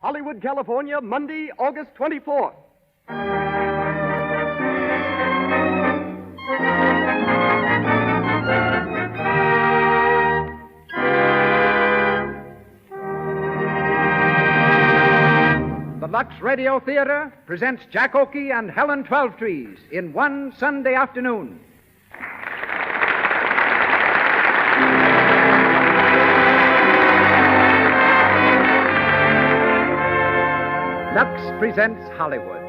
Hollywood, California, Monday, August 24th. The Lux Radio Theater presents Jack Oakey and Helen Twelvetrees in one Sunday afternoon. Lux presents Hollywood.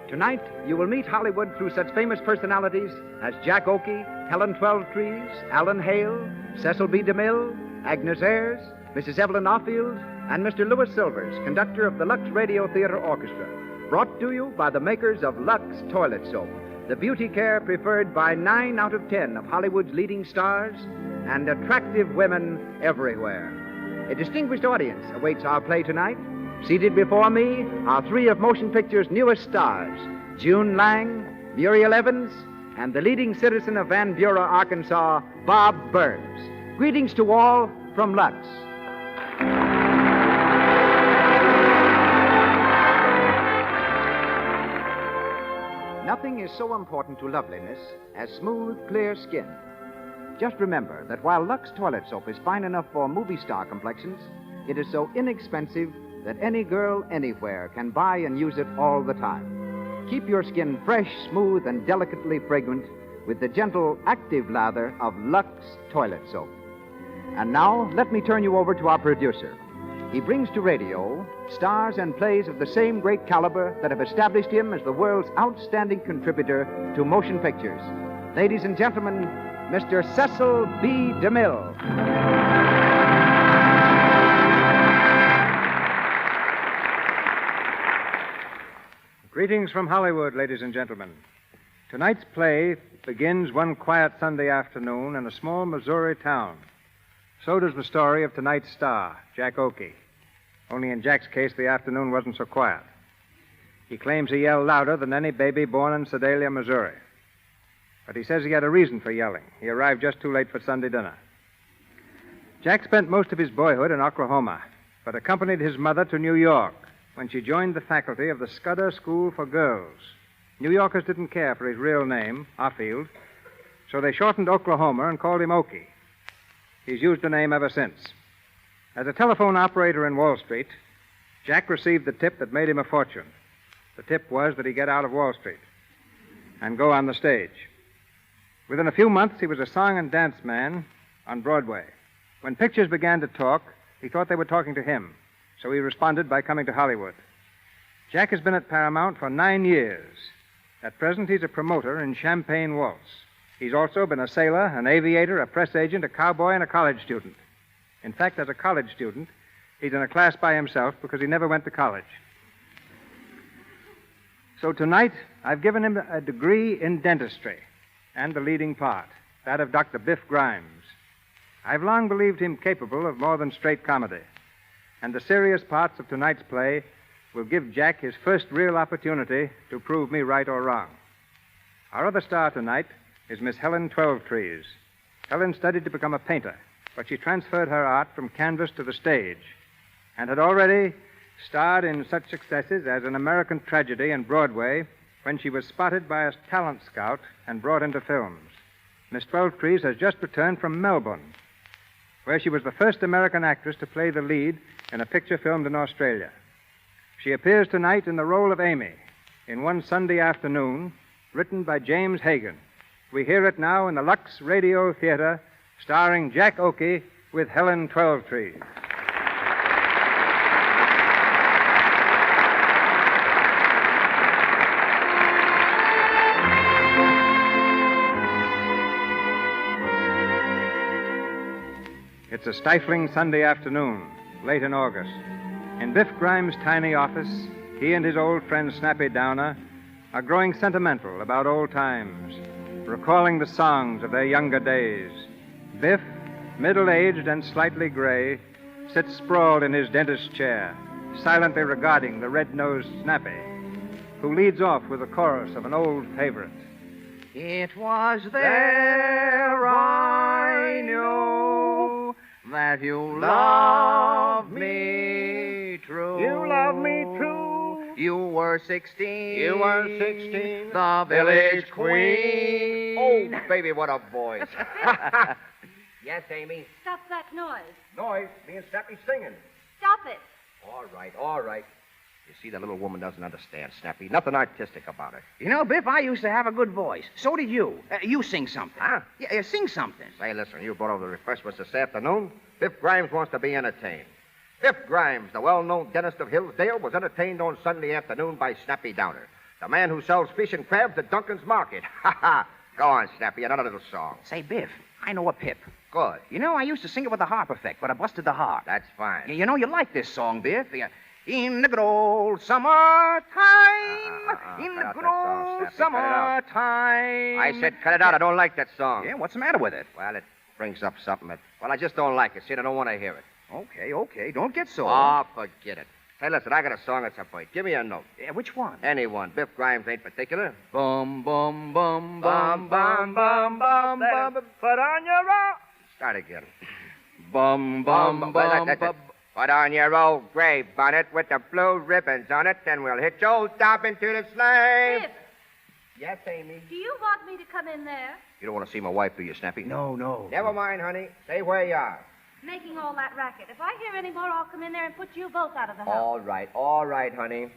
Tonight, you will meet Hollywood through such famous personalities as Jack Oakey, Helen Twelvetrees, Alan Hale, Cecil B. DeMille, Agnes Ayres, Mrs. Evelyn Offield, and Mr. Louis Silvers, conductor of the Lux Radio Theater Orchestra. Brought to you by the makers of Lux Toilet Soap, the beauty care preferred by 9 out of 10 of Hollywood's leading stars and attractive women everywhere. A distinguished audience awaits our play tonight. Seated before me are 3 of motion picture's newest stars, June Lang, Muriel Evans, and the leading citizen of Van Buren, Arkansas, Bob Burns. Greetings to all from Lux. Nothing is so important to loveliness as smooth, clear skin. Just remember that while Lux Toilet Soap is fine enough for movie star complexions, it is so inexpensive that any girl anywhere can buy and use it all the time. Keep your skin fresh, smooth, and delicately fragrant with the gentle, active lather of Lux Toilet Soap. And now, let me turn you over to our producer. He brings to radio stars and plays of the same great caliber that have established him as the world's outstanding contributor to motion pictures. Ladies and gentlemen, Mr. Cecil B. DeMille. Greetings from Hollywood, ladies and gentlemen. Tonight's play begins one quiet Sunday afternoon in a small Missouri town. So does the story of tonight's star, Jack Oakey. Only in Jack's case, the afternoon wasn't so quiet. He claims he yelled louder than any baby born in Sedalia, Missouri. But he says he had a reason for yelling. He arrived just too late for Sunday dinner. Jack spent most of his boyhood in Oklahoma, but accompanied his mother to New York when she joined the faculty of the Scudder School for Girls. New Yorkers didn't care for his real name, Offield, so they shortened Oklahoma and called him Oakey. He's used the name ever since. As a telephone operator in Wall Street, Jack received the tip that made him a fortune. The tip was that he get out of Wall Street and go on the stage. Within a few months, he was a song and dance man on Broadway. When pictures began to talk, he thought they were talking to him, so he responded by coming to Hollywood. Jack has been at Paramount for 9 years. At present, he's a promoter in Champagne Waltz. He's also been a sailor, an aviator, a press agent, a cowboy, and a college student. In fact, as a college student, he's in a class by himself because he never went to college. So tonight, I've given him a degree in dentistry and the leading part, that of Dr. Biff Grimes. I've long believed him capable of more than straight comedy, and the serious parts of tonight's play will give Jack his first real opportunity to prove me right or wrong. Our other star tonight is Miss Helen Twelvetrees. Helen studied to become a painter, but she transferred her art from canvas to the stage and had already starred in such successes as An American Tragedy and Broadway when she was spotted by a talent scout and brought into films. Miss Twelvetrees has just returned from Melbourne, where she was the first American actress to play the lead in a picture filmed in Australia. She appears tonight in the role of Amy in One Sunday Afternoon, written by James Hagan. We hear it now in the Lux Radio Theater, starring Jack Oakey with Helen Twelvetrees. It's a stifling Sunday afternoon, late in August. In Biff Grimes' tiny office, he and his old friend Snappy Downer are growing sentimental about old times, recalling the songs of their younger days. Biff, middle-aged and slightly gray, sits sprawled in his dentist's chair, silently regarding the red-nosed Snappy, who leads off with a chorus of an old favorite. It was there I knew that you loved me true. You love me true. You were 16. You were 16. The village queen. Oh, baby, what a voice. Yes, Amy. Stop that noise. Noise. Me and Snappy singing. Stop it. All right, all right. You see, the little woman doesn't understand, Snappy. Nothing artistic about her. You know, Biff, I used to have a good voice. So did you. You sing something. Huh? Yeah, sing something. Say, listen, you brought over the refreshments this afternoon. Biff Grimes wants to be entertained. Biff Grimes, the well-known dentist of Hillsdale, was entertained on Sunday afternoon by Snappy Downer, the man who sells fish and crabs at Duncan's Market. Ha ha! Go on, Snappy, another little song. Say, Biff, I know a pip. Good. You know, I used to sing it with a harp effect, but I busted the harp. That's fine. You know, you like this song, Biff. In the good old summertime. In the cut out good that song, old Snappy, cut it out. summertime. I said cut it out. I don't like that song. Yeah, what's the matter with it? Well, it brings up something that... Well, I just don't like it. See, I don't want to hear it. Okay. Don't get sore. Oh, forget it. Hey, listen, I got a song that's a bite. Give me a note. Yeah, which one? Any one. Biff Grimes ain't particular. Bum, bum, bum, Bum, bum, bum, bum, bum. Put on your old... Start again. Bum, bum, bum, bum. Put on your old gray bonnet with the blue ribbons on it, then we'll hit your stop into the sleigh. Biff, Yes, Amy. do you want me to come in there? You don't want to see my wife, do you, Snappy? No. Never mind, honey. Stay where you are. Making all that racket. If I hear any more, I'll come in there and put you both out of the house. All right, honey.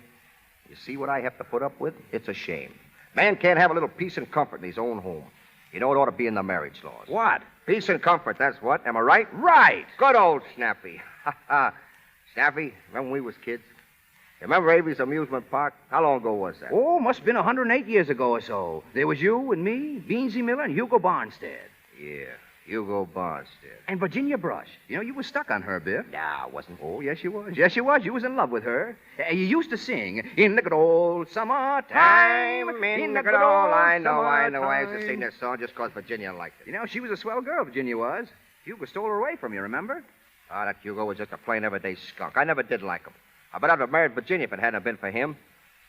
You see what I have to put up with? It's a shame. Man can't have a little peace and comfort in his own home. You know it ought to be in the marriage laws. What? Peace and comfort, that's what. Am I right? Right. Good old Snappy. Ha ha. Snappy, remember when we was kids? Remember Avery's amusement park? How long ago was that? Oh, must have been 108 years ago or so. There was you and me, Beansy Miller, and Hugo Barnstead. Yeah, Hugo Barnstead. And Virginia Brush. You know, you were stuck on her, Biff. Nah, I wasn't. Oh, yes, you was. Yes, you was. You was in love with her. You used to sing, in the good old summertime. In the good old... I know. I used to sing this song just because Virginia liked it. You know, she was a swell girl, Virginia was. Hugo stole her away from you, remember? Ah, that Hugo was just a plain everyday skunk. I never did like him. I bet I'd have married Virginia if it hadn't been for him.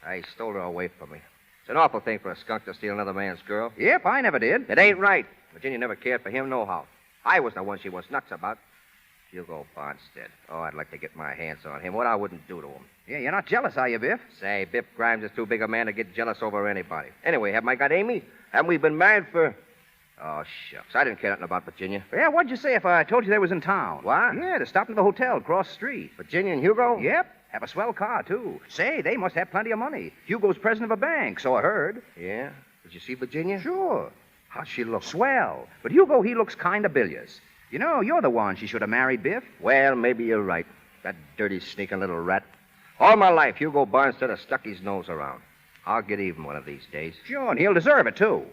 He stole her away from me. It's an awful thing for a skunk to steal another man's girl. Yep, I never did. It ain't right. Virginia never cared for him nohow. I was the one she was nuts about. Hugo Barnstead. Oh, I'd like to get my hands on him. What I wouldn't do to him. Yeah, you're not jealous, are you, Biff? Say, Biff Grimes is too big a man to get jealous over anybody. Anyway, haven't I got Amy? Haven't we been married for... Oh, shucks. I didn't care nothing about Virginia. Yeah, what'd you say if I told you they was in town? What? Yeah, they stopped at the hotel across the street. Virginia and Hugo? Yep. Have a swell car, too. Say, they must have plenty of money. Hugo's president of a bank, so I heard. Yeah? Did you see Virginia? Sure. How'd she look? Swell. But Hugo, he looks kind of bilious. You know, you're the one she should have married, Biff. Well, maybe you're right. That dirty, sneaking little rat. All my life, Hugo Barnstead has stuck his nose around. I'll get even one of these days. Sure, and he'll deserve it, too.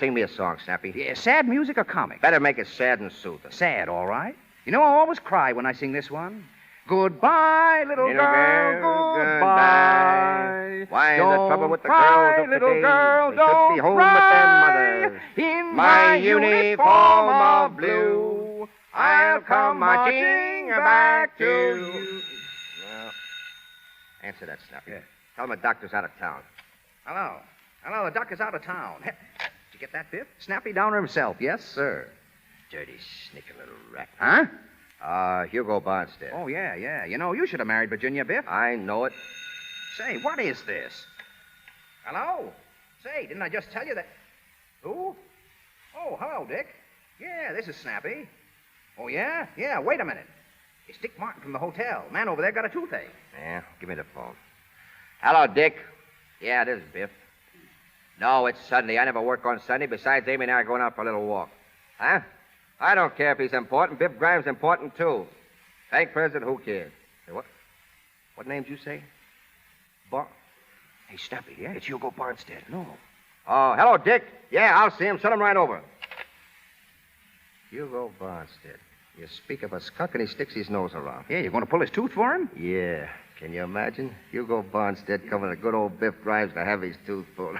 Sing me a song, Snappy. Yeah, sad music or comic? Better make it sad and soothing. Sad, all right. You know, I always cry when I sing this one. Goodbye, little girl, goodbye. Why don't the trouble with the cry, girls of little today? girl, They don't should be home cry. with their mothers. In my uniform of blue, I'll come marching back to you. Well, answer that, Snappy. Yeah. Tell him the doctor's out of town. Hello, the doctor's out of town. Did you get that, Biff? Snappy Downer himself, yes, sir. Dirty, sneaking little rat. Huh? Hugo Barnstead. Oh, yeah. You know, you should have married Virginia, Biff. I know it. Say, what is this? Hello? Say, didn't I just tell you that... Who? Oh, hello, Dick. Yeah, this is Snappy. Oh, yeah? Yeah, wait a minute. It's Dick Martin from the hotel. Man over there got a toothache. Yeah, give me the phone. Hello, Dick. Yeah, this is Biff. No, it's Sunday. I never work on Sunday. Besides, Amy and I are going out for a little walk. Huh? I don't care if he's important. Biff Grimes important, too. Bank president, who cares? Hey, what? What names you say? Hey, Snappy, yeah? It's Hugo Barnstead. No. Oh, hello, Dick. Yeah, I'll see him. Send him right over. Hugo Barnstead. You speak of a skunk and he sticks his nose around. Yeah, you going to pull his tooth for him? Yeah. Can you imagine? Hugo Barnstead coming to good old Biff Grimes to have his tooth pulled.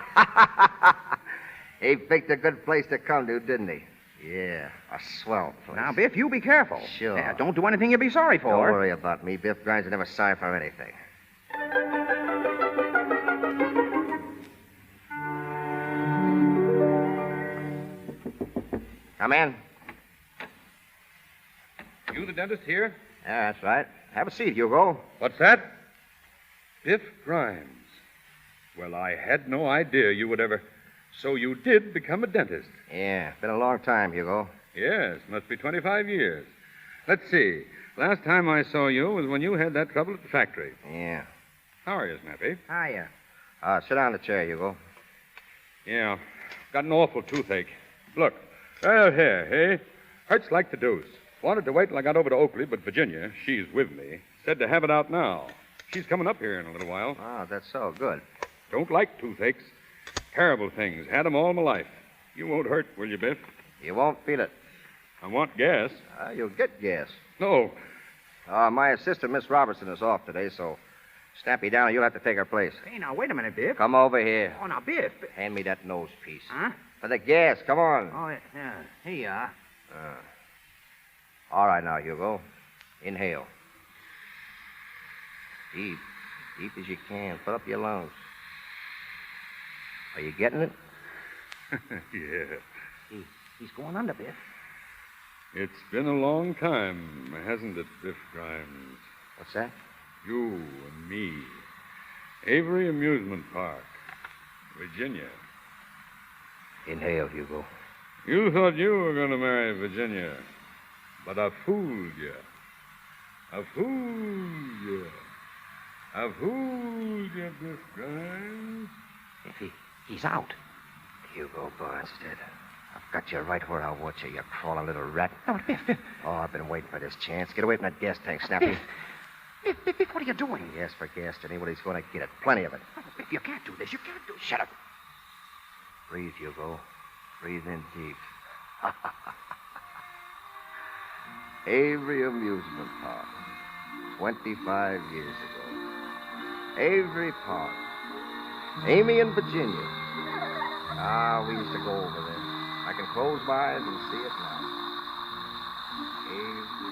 He picked a good place to come to, didn't he? Yeah, a swell place. Now, Biff, you be careful. Sure. Yeah, don't do anything you'll be sorry for. Don't worry about me. Biff Grimes are never sorry for anything. Come in. You the dentist here? Yeah, that's right. Have a seat, Hugo. What's that? Biff Grimes. Well, I had no idea you would ever... So you did become a dentist? Yeah, been a long time, Hugo. Yes, must be 25 years. Let's see. Last time I saw you was when you had that trouble at the factory. Yeah. How are you, Snappy? Hiya. Sit down in the chair, Hugo. Yeah, got an awful toothache. Look, right here, hey? Hurts like the deuce. Wanted to wait till I got over to Oakley, but Virginia, she's with me, said to have it out now. She's coming up here in a little while. Oh, that's so good. Don't like toothaches. Terrible things. Had 'em all my life. You won't hurt, will you, Biff? You won't feel it. I want gas. You'll get gas. No. My assistant, Miss Robertson, is off today, so Snappy down and you'll have to take her place. Hey, now, wait a minute, Biff. Come over here. Oh, now, Biff. Hand me that nose piece. Huh? For the gas, come on. Oh, yeah. Here you are. All right now, Hugo. Inhale. Deep. Deep as you can. Fill up your lungs. Are you getting it? Yeah. He's going under, Biff. It's been a long time, hasn't it, Biff Grimes? What's that? You and me. Avery Amusement Park. Virginia. Inhale, Hugo. You thought you were going to marry Virginia, but I fooled you. I fooled you. I fooled you, Biff Grimes. He's out. Hugo Barnstead. I've got you right where I want you, you crawling little rat. Oh, Biff. Oh, I've been waiting for this chance. Get away from that gas tank, Snappy. Biff, what are you doing? He asked for gas, Jenny. Well, he's going to get it. Plenty of it. Oh, Biff, you can't do this. You can't do this. Shut up. Breathe, Hugo. Breathe in deep. Avery Amusement Park. 25 years ago. Avery Park. Amy and Virginia. We used to go over there. I can close my eyes and see it now. Avery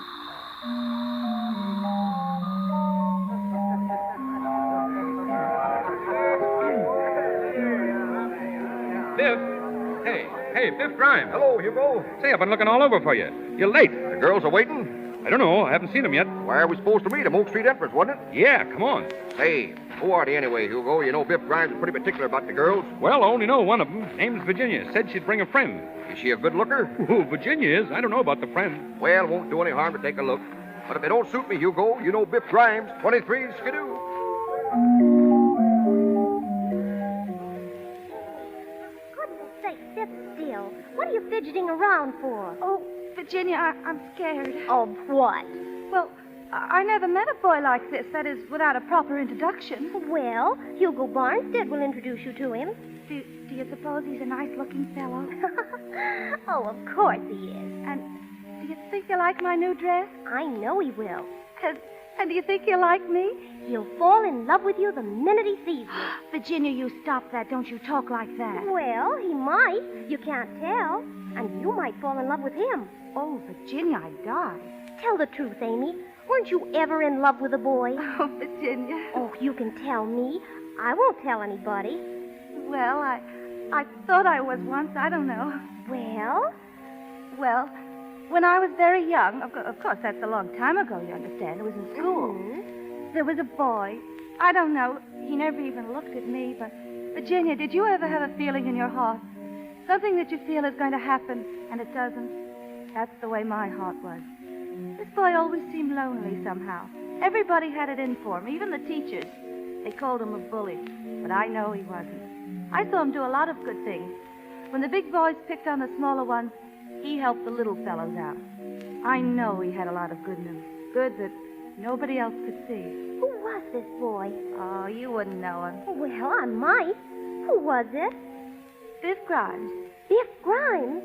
Biff? Hey, Biff Grimes. Hello, Hugo. Say, I've been looking all over for you. You're late. The girls are waiting? I don't know. I haven't seen them yet. Where are we supposed to meet them? Oak Street entrance, wasn't it? Yeah, come on. Say, who are they anyway, Hugo? You know Biff Grimes is pretty particular about the girls. Well, I only know one of them. Name's Virginia. Said she'd bring a friend. Is she a good looker? Ooh, Virginia is. I don't know about the friend. Well, won't do any harm to take a look. But if it don't suit me, Hugo, you know Biff Grimes, 23 Skidoo. Goodness sake, sit still. What are you fidgeting around for? Oh, Virginia, I'm scared. Of what? Well, I never met a boy like this, that is, without a proper introduction. Well, Hugo Barnstead will introduce you to him. Do you suppose he's a nice-looking fellow? Oh, of course he is. And do you think he'll like my new dress? I know he will. And do you think he'll like me? He'll fall in love with you the minute he sees you. Virginia, you stop that. Don't you talk like that. Well, he might. You can't tell. And you might fall in love with him. Oh, Virginia, I'd die. Tell the truth, Amy. Weren't you ever in love with a boy? Oh, Virginia. Oh, you can tell me. I won't tell anybody. Well, I thought I was once. I don't know. Well, when I was very young, of course, that's a long time ago, you understand. It was in school. Mm-hmm. There was a boy. I don't know. He never even looked at me, but... Virginia, did you ever have a feeling in your heart? Something that you feel is going to happen, and it doesn't? That's the way my heart was. This boy always seemed lonely somehow. Everybody had it in for him, even the teachers. They called him a bully, but I know he wasn't. I saw him do a lot of good things. When the big boys picked on the smaller ones, he helped the little fellows out. I know he had a lot of good news. Good that nobody else could see. who was this boy? Oh, you wouldn't know him. Well, I might. Who was it? Biff Grimes. Biff Grimes?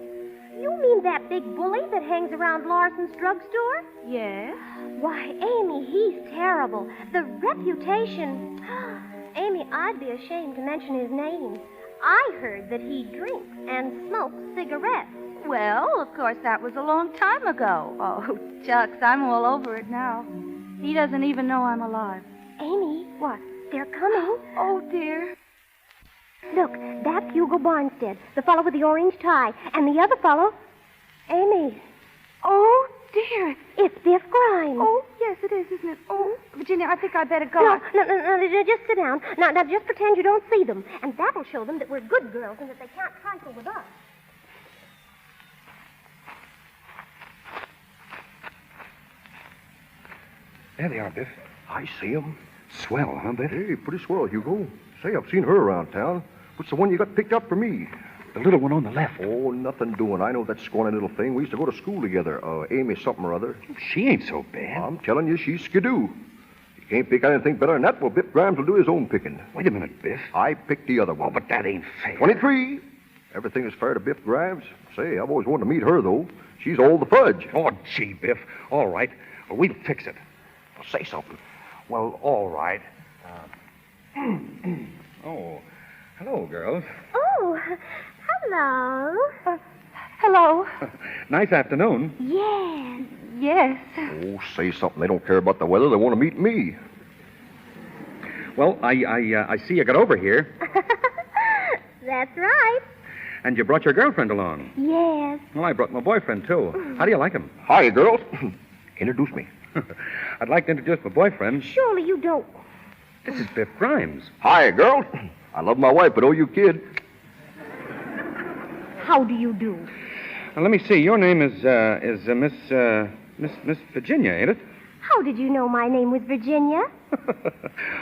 You mean that big bully that hangs around Larson's drugstore? Yes? Why, Amy, he's terrible. The reputation... Amy, I'd be ashamed to mention his name. I heard that he drinks and smokes cigarettes. Well, of course, that was a long time ago. Oh, shucks, I'm all over it now. He doesn't even know I'm alive. Amy. What? They're coming. Oh, dear. Look, that's Hugo Barnstead, the fellow with the orange tie. And the other fellow... Amy. Oh, dear. It's Biff Grimes. Oh, yes, it is, isn't it? Oh, Virginia, I think I'd better go. No, just sit down. Now, just pretend you don't see them. And that'll show them that we're good girls and that they can't trifle with us. There they are, Biff. I see him. Swell, huh, Biff? Hey, pretty swell, Hugo. Say, I've seen her around town. What's the one you got picked up for me? The little one on the left. Oh, nothing doing. I know that scrawny little thing. We used to go to school together. Amy something or other. She ain't so bad. I'm telling you, she's skidoo. You can't pick anything better than that. Well, Biff Grimes will do his own picking. Wait a minute, Biff. I picked the other one. Oh, but that ain't fair. 23. Everything is fair to Biff Grimes. Say, I've always wanted to meet her, though. She's all the fudge. Oh, gee, Biff. All right. Well, we'll fix it. Well, say something. Well, all right. Oh, hello, girls. Oh, hello. Hello. Nice afternoon. Yes. Yes. Oh, say something. They don't care about the weather. They want to meet me. Well, I see you got over here, That's right. and you brought your girlfriend along. Yes. Well, I brought my boyfriend, too. How do you like him? Hi, girls. Introduce me. I'd like to introduce my boyfriend. Surely you don't. This is Biff Grimes. Hi, girls. I love my wife, but oh, you kid. How do you do? Now, let me see. Your name is Miss Virginia, ain't it? How did you know my name was Virginia?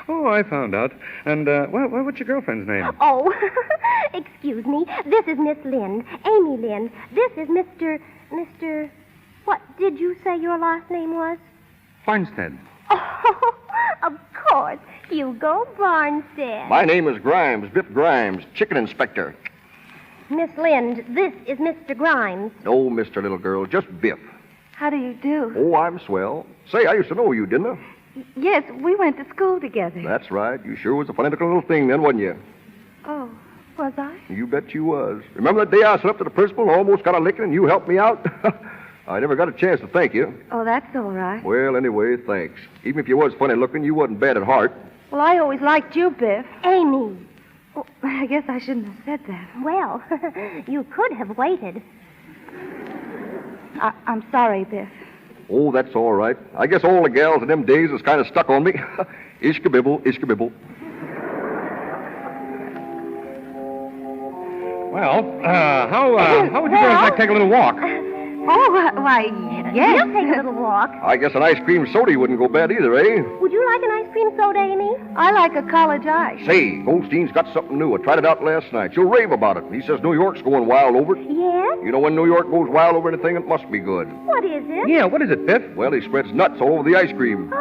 Oh, I found out. And, what's your girlfriend's name? Oh, excuse me. This is Miss Lynn, Amy Lynn. This is Mr. What did you say your last name was? Farnstead. Oh, of course. Hugo Barnstead. My name is Grimes, Biff Grimes, chicken inspector. Miss Lynn, this is Mr. Grimes. No, Mr. Little Girl, just Biff. How do you do? Oh, I'm swell. Say, I used to know you, didn't I? Yes, we went to school together. That's right. You sure was a funny little thing then, wasn't you? Oh, was I? You bet you was. Remember that day I stood up to the principal and almost got a licking and you helped me out? I never got a chance to thank you. Oh, that's all right. Well, anyway, thanks. Even if you was funny looking, you wasn't bad at heart. Well, I always liked you, Biff. Amy. Oh, I guess I shouldn't have said that. Well, you could have waited. I'm sorry, Biff. Oh, that's all right. I guess all the gals in them days is kind of stuck on me. Ishka-bibble, ishka-bibble. Well, how would you girls like to take a little walk? Oh, why, yes. We'll take a little walk. I guess an ice cream soda wouldn't go bad either, eh? Would you like an ice cream soda, Amy? I like a college ice. Say, Goldstein's got something new. I tried it out last night. She'll rave about it. He says New York's going wild over it. Yes? You know when New York goes wild over anything, it must be good. What is it? Yeah, what is it, Biff? Well, he spreads nuts all over the ice cream.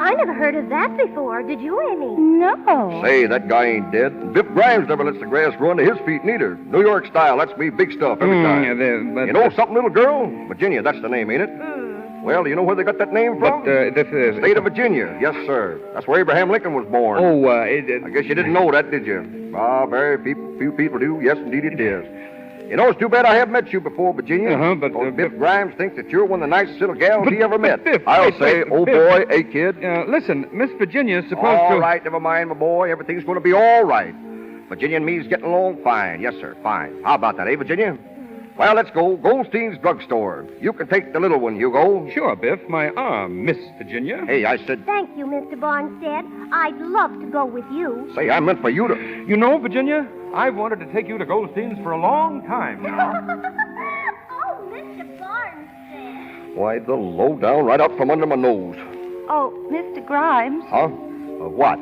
I never heard of that before. Did you, Amy? No. Say, that guy ain't dead. Biff Grimes never lets the grass grow under his feet, neither. New York style, that's me big stuff every time. You know something, little girl? Virginia, that's the name, ain't it? Well, do you know where they got that name from? This is... State of Virginia. Yes, sir. That's where Abraham Lincoln was born. Oh, I guess you didn't know that, did you? Ah, very few people do. Yes, indeed it is. You know, it's too bad I haven't met you before, Virginia. But... Biff Grimes thinks that you're one of the nicest little gals he ever met. Biff, I'll say, oh, boy, hey, kid. Listen, Miss Virginia's supposed to... All right, never mind, my boy. Everything's going to be all right. Virginia and me's getting along fine. Yes, sir, fine. How about that, eh, Virginia? Well, let's go. Goldstein's drugstore. You can take the little one, Hugo. Sure, Biff. My arm, Miss Virginia. Hey, I said... Thank you, Mr. Barnstead. I'd love to go with you. Say, I meant for you to... You know, Virginia, I've wanted to take you to Goldstein's for a long time now. Oh, Mr. Barnstead. Why, the low down right out from under my nose. Oh, Mr. Grimes. Huh? What?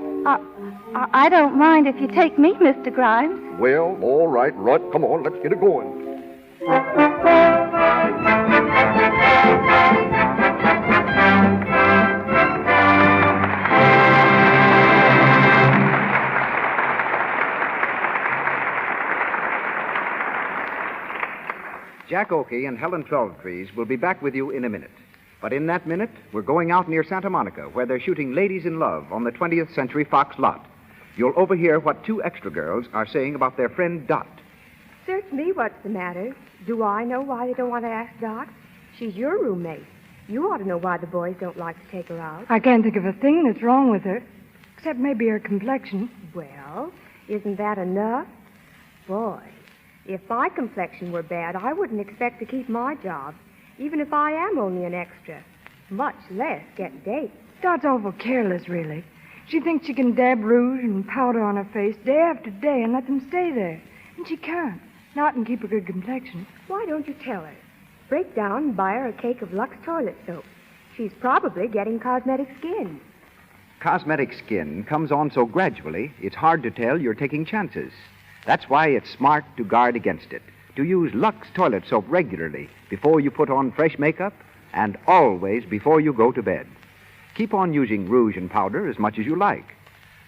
I don't mind if you take me, Mr. Grimes. Well, all right, Runt. Come on, let's get it going. Jack Oakey and Helen Twelvetrees will be back with you in a minute. But in that minute, we're going out near Santa Monica, where they're shooting Ladies in Love on the 20th Century Fox lot. You'll overhear what two extra girls are saying about their friend Dot. Search me what's the matter. Do I know why they don't want to ask Dot? She's your roommate. You ought to know why the boys don't like to take her out. I can't think of a thing that's wrong with her, except maybe her complexion. Well, isn't that enough? Boy, if my complexion were bad, I wouldn't expect to keep my job. even if I am only an extra. Much less get dates. Dot's awful careless, really. She thinks she can dab rouge and powder on her face day after day and let them stay there. And she can't. Not and keep a good complexion. Why don't you tell her? Break down and buy her a cake of LUX toilet soap. She's probably getting cosmetic skin. Cosmetic skin comes on so gradually, it's hard to tell you're taking chances. That's why it's smart to guard against it. To use LUX toilet soap regularly before you put on fresh makeup and always before you go to bed. Keep on using rouge and powder as much as you like.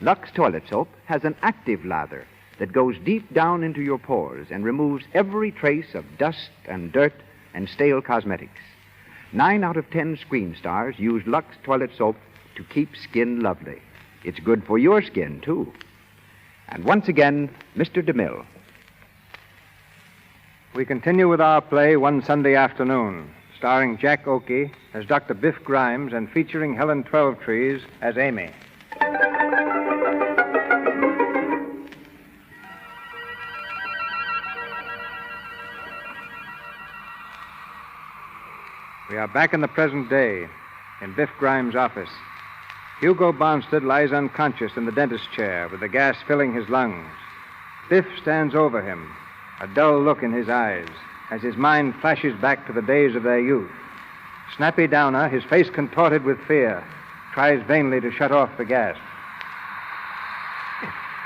LUX toilet soap has an active lather that goes deep down into your pores and removes every trace of dust and dirt and stale cosmetics. 9 out of 10 screen stars use LUX toilet soap to keep skin lovely. It's good for your skin, too. And once again, Mr. DeMille. We continue with our play One Sunday Afternoon, starring Jack Oakey as Dr. Biff Grimes and featuring Helen Twelvetrees as Amy. We are back in the present day, in Biff Grimes' office. Hugo Barnstead lies unconscious in the dentist's chair with the gas filling his lungs. Biff stands over him, a dull look in his eyes, as his mind flashes back to the days of their youth. Snappy Downer, his face contorted with fear, tries vainly to shut off the gas.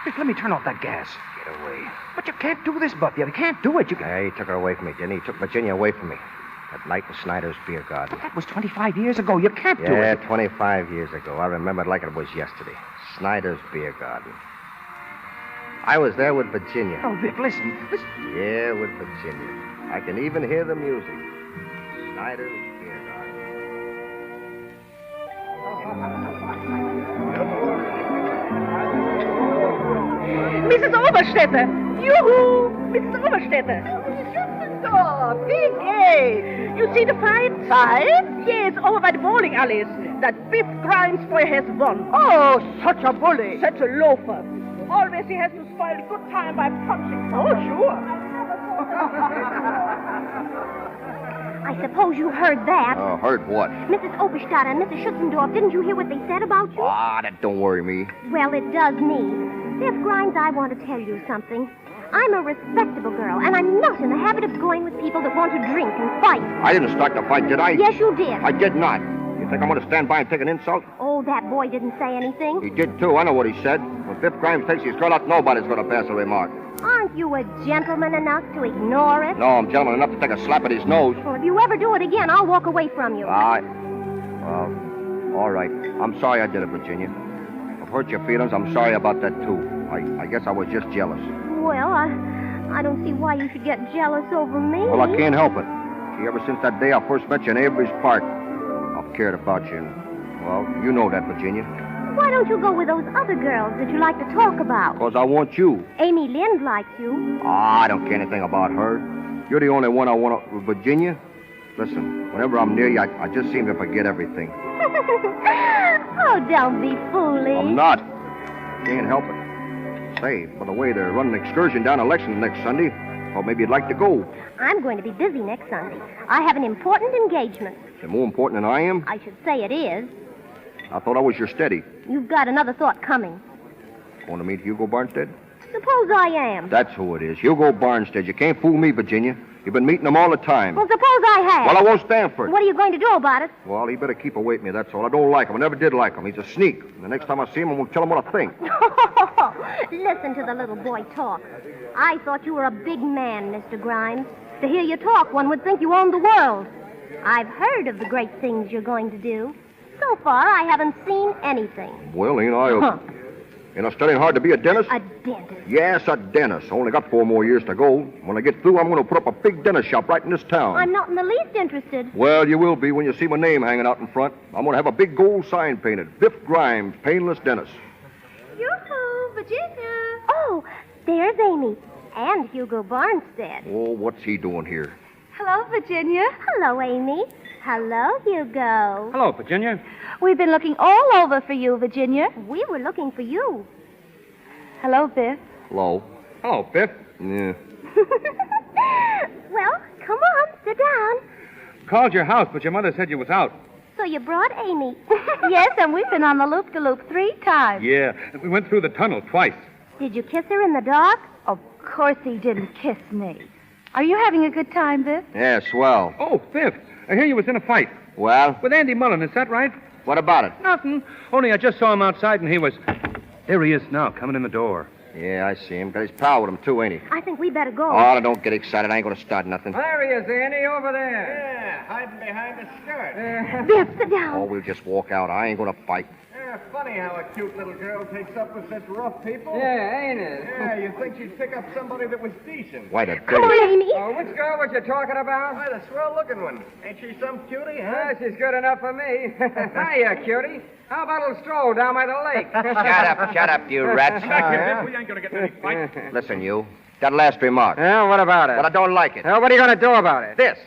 Biff, let me turn off that gas. Get away. But you can't do this, Buff. You can't do it. He took her away from me, didn't he? He took Virginia away from me. That night in Snyder's beer garden. That was 25 years ago. You can't do it. Yeah, 25 years ago. I remember it like it was yesterday. Snyder's beer garden. I was there with Virginia. Oh, Biff, listen. Yeah, with Virginia. I can even hear the music. Snyder's beer garden. Mrs. Oberstädter! Yoo-hoo! Mrs. Oberstädter! Oh, big A! You see the fight? Fight? Yes, over by the bowling alleys. That Biff Grimes boy has won. Oh, such a bully. Such a loafer. Always he has to spoil a good time by punching. Oh, sure. I suppose you heard that. Heard what? Mrs. Oberstadt and Mrs. Schutzendorf, didn't you hear what they said about you? That don't worry me. Well, it does me. Biff Grimes, I want to tell you something. I'm a respectable girl, and I'm not in the habit of going with people that want to drink and fight. I didn't start the fight, did I? Yes, you did. I did not. You think I'm going to stand by and take an insult? Oh, that boy didn't say anything. He did, too. I know what he said. When Biff Grimes takes his girl out, nobody's going to pass a remark. Aren't you a gentleman enough to ignore it? No, I'm gentleman enough to take a slap at his nose. Well, if you ever do it again, I'll walk away from you. Well, all right. I'm sorry I did it, Virginia. I've hurt your feelings. I'm sorry about that, too. I guess I was just jealous. Well, I don't see why you should get jealous over me. Well, I can't help it. See, ever since that day I first met you in Avery's Park, I've cared about you. And, well, you know that, Virginia. Why don't you go with those other girls that you like to talk about? Because I want you. Amy Lind likes you. I don't care anything about her. You're the only one I want with Virginia. Listen, whenever I'm near you, I just seem to forget everything. Oh, don't be foolish. I'm not. Can't help it. Say, by the way, they're running an excursion down Election next Sunday. Or maybe you'd like to go. I'm going to be busy next Sunday. I have an important engagement. Is it more important than I am? I should say it is. I thought I was your steady. You've got another thought coming. Want to meet Hugo Barnstead? Suppose I am. That's who it is. Hugo Barnstead. You can't fool me, Virginia. You've been meeting him all the time. Well, suppose I have. Well, I won't stand for it. What are you going to do about it? Well, he better keep away from me, that's all. I don't like him. I never did like him. He's a sneak. And the next time I see him, I'm going to tell him what I think. Listen to the little boy talk. I thought you were a big man, Mr. Grimes. To hear you talk, one would think you owned the world. I've heard of the great things you're going to do. So far, I haven't seen anything. Well, ain't I? Ain't I studying hard to be a dentist? A dentist? Yes, a dentist. Only got 4 more years to go. When I get through, I'm going to put up a big dentist shop right in this town. I'm not in the least interested. Well, you will be when you see my name hanging out in front. I'm going to have a big gold sign painted. Biff Grimes, Painless Dentist. Yoo-hoo, Virginia. Oh, there's Amy. And Hugo Barnstead. Oh, what's he doing here? Hello, Virginia. Hello, Amy. Hello, Hugo. Hello, Virginia. We've been looking all over for you, Virginia. We were looking for you. Hello, Biff. Hello. Hello, Biff. Yeah. Well, come on, sit down. Called your house, but your mother said you was out. So you brought Amy. Yes, and we've been on the loop-de-loop 3 times. Yeah, we went through the tunnel twice. Did you kiss her in the dark? Of course he didn't kiss me. Are you having a good time, Biff? Yeah, swell. Oh, Biff, I hear you was in a fight. Well, With Andy Mullen, is that right? what about it? Nothing. Only I just saw him outside and he was... There he is now, coming in the door. Yeah, I see him. Got his pal with him, too, ain't he? I think we better go. Oh, don't get excited. I ain't going to start nothing. There he is, Andy, over there. Yeah, hiding behind the skirt. Biff, sit down. Oh, we'll just walk out. I ain't going to fight. Yeah, funny how a cute little girl takes up with such rough people. Yeah, ain't it? Yeah, you'd think she'd pick up somebody that was decent. Why the Come on, Amy. Oh, which girl was you talking about? Why, the swell-looking one. Ain't she some cutie, huh? She's good enough for me. Hiya, cutie. How about a little stroll down by the lake? Shut up, you rats. We ain't going to get in any fight. Listen, you. That last remark. Yeah, what about it? But I don't like it. What are you going to do about it? This.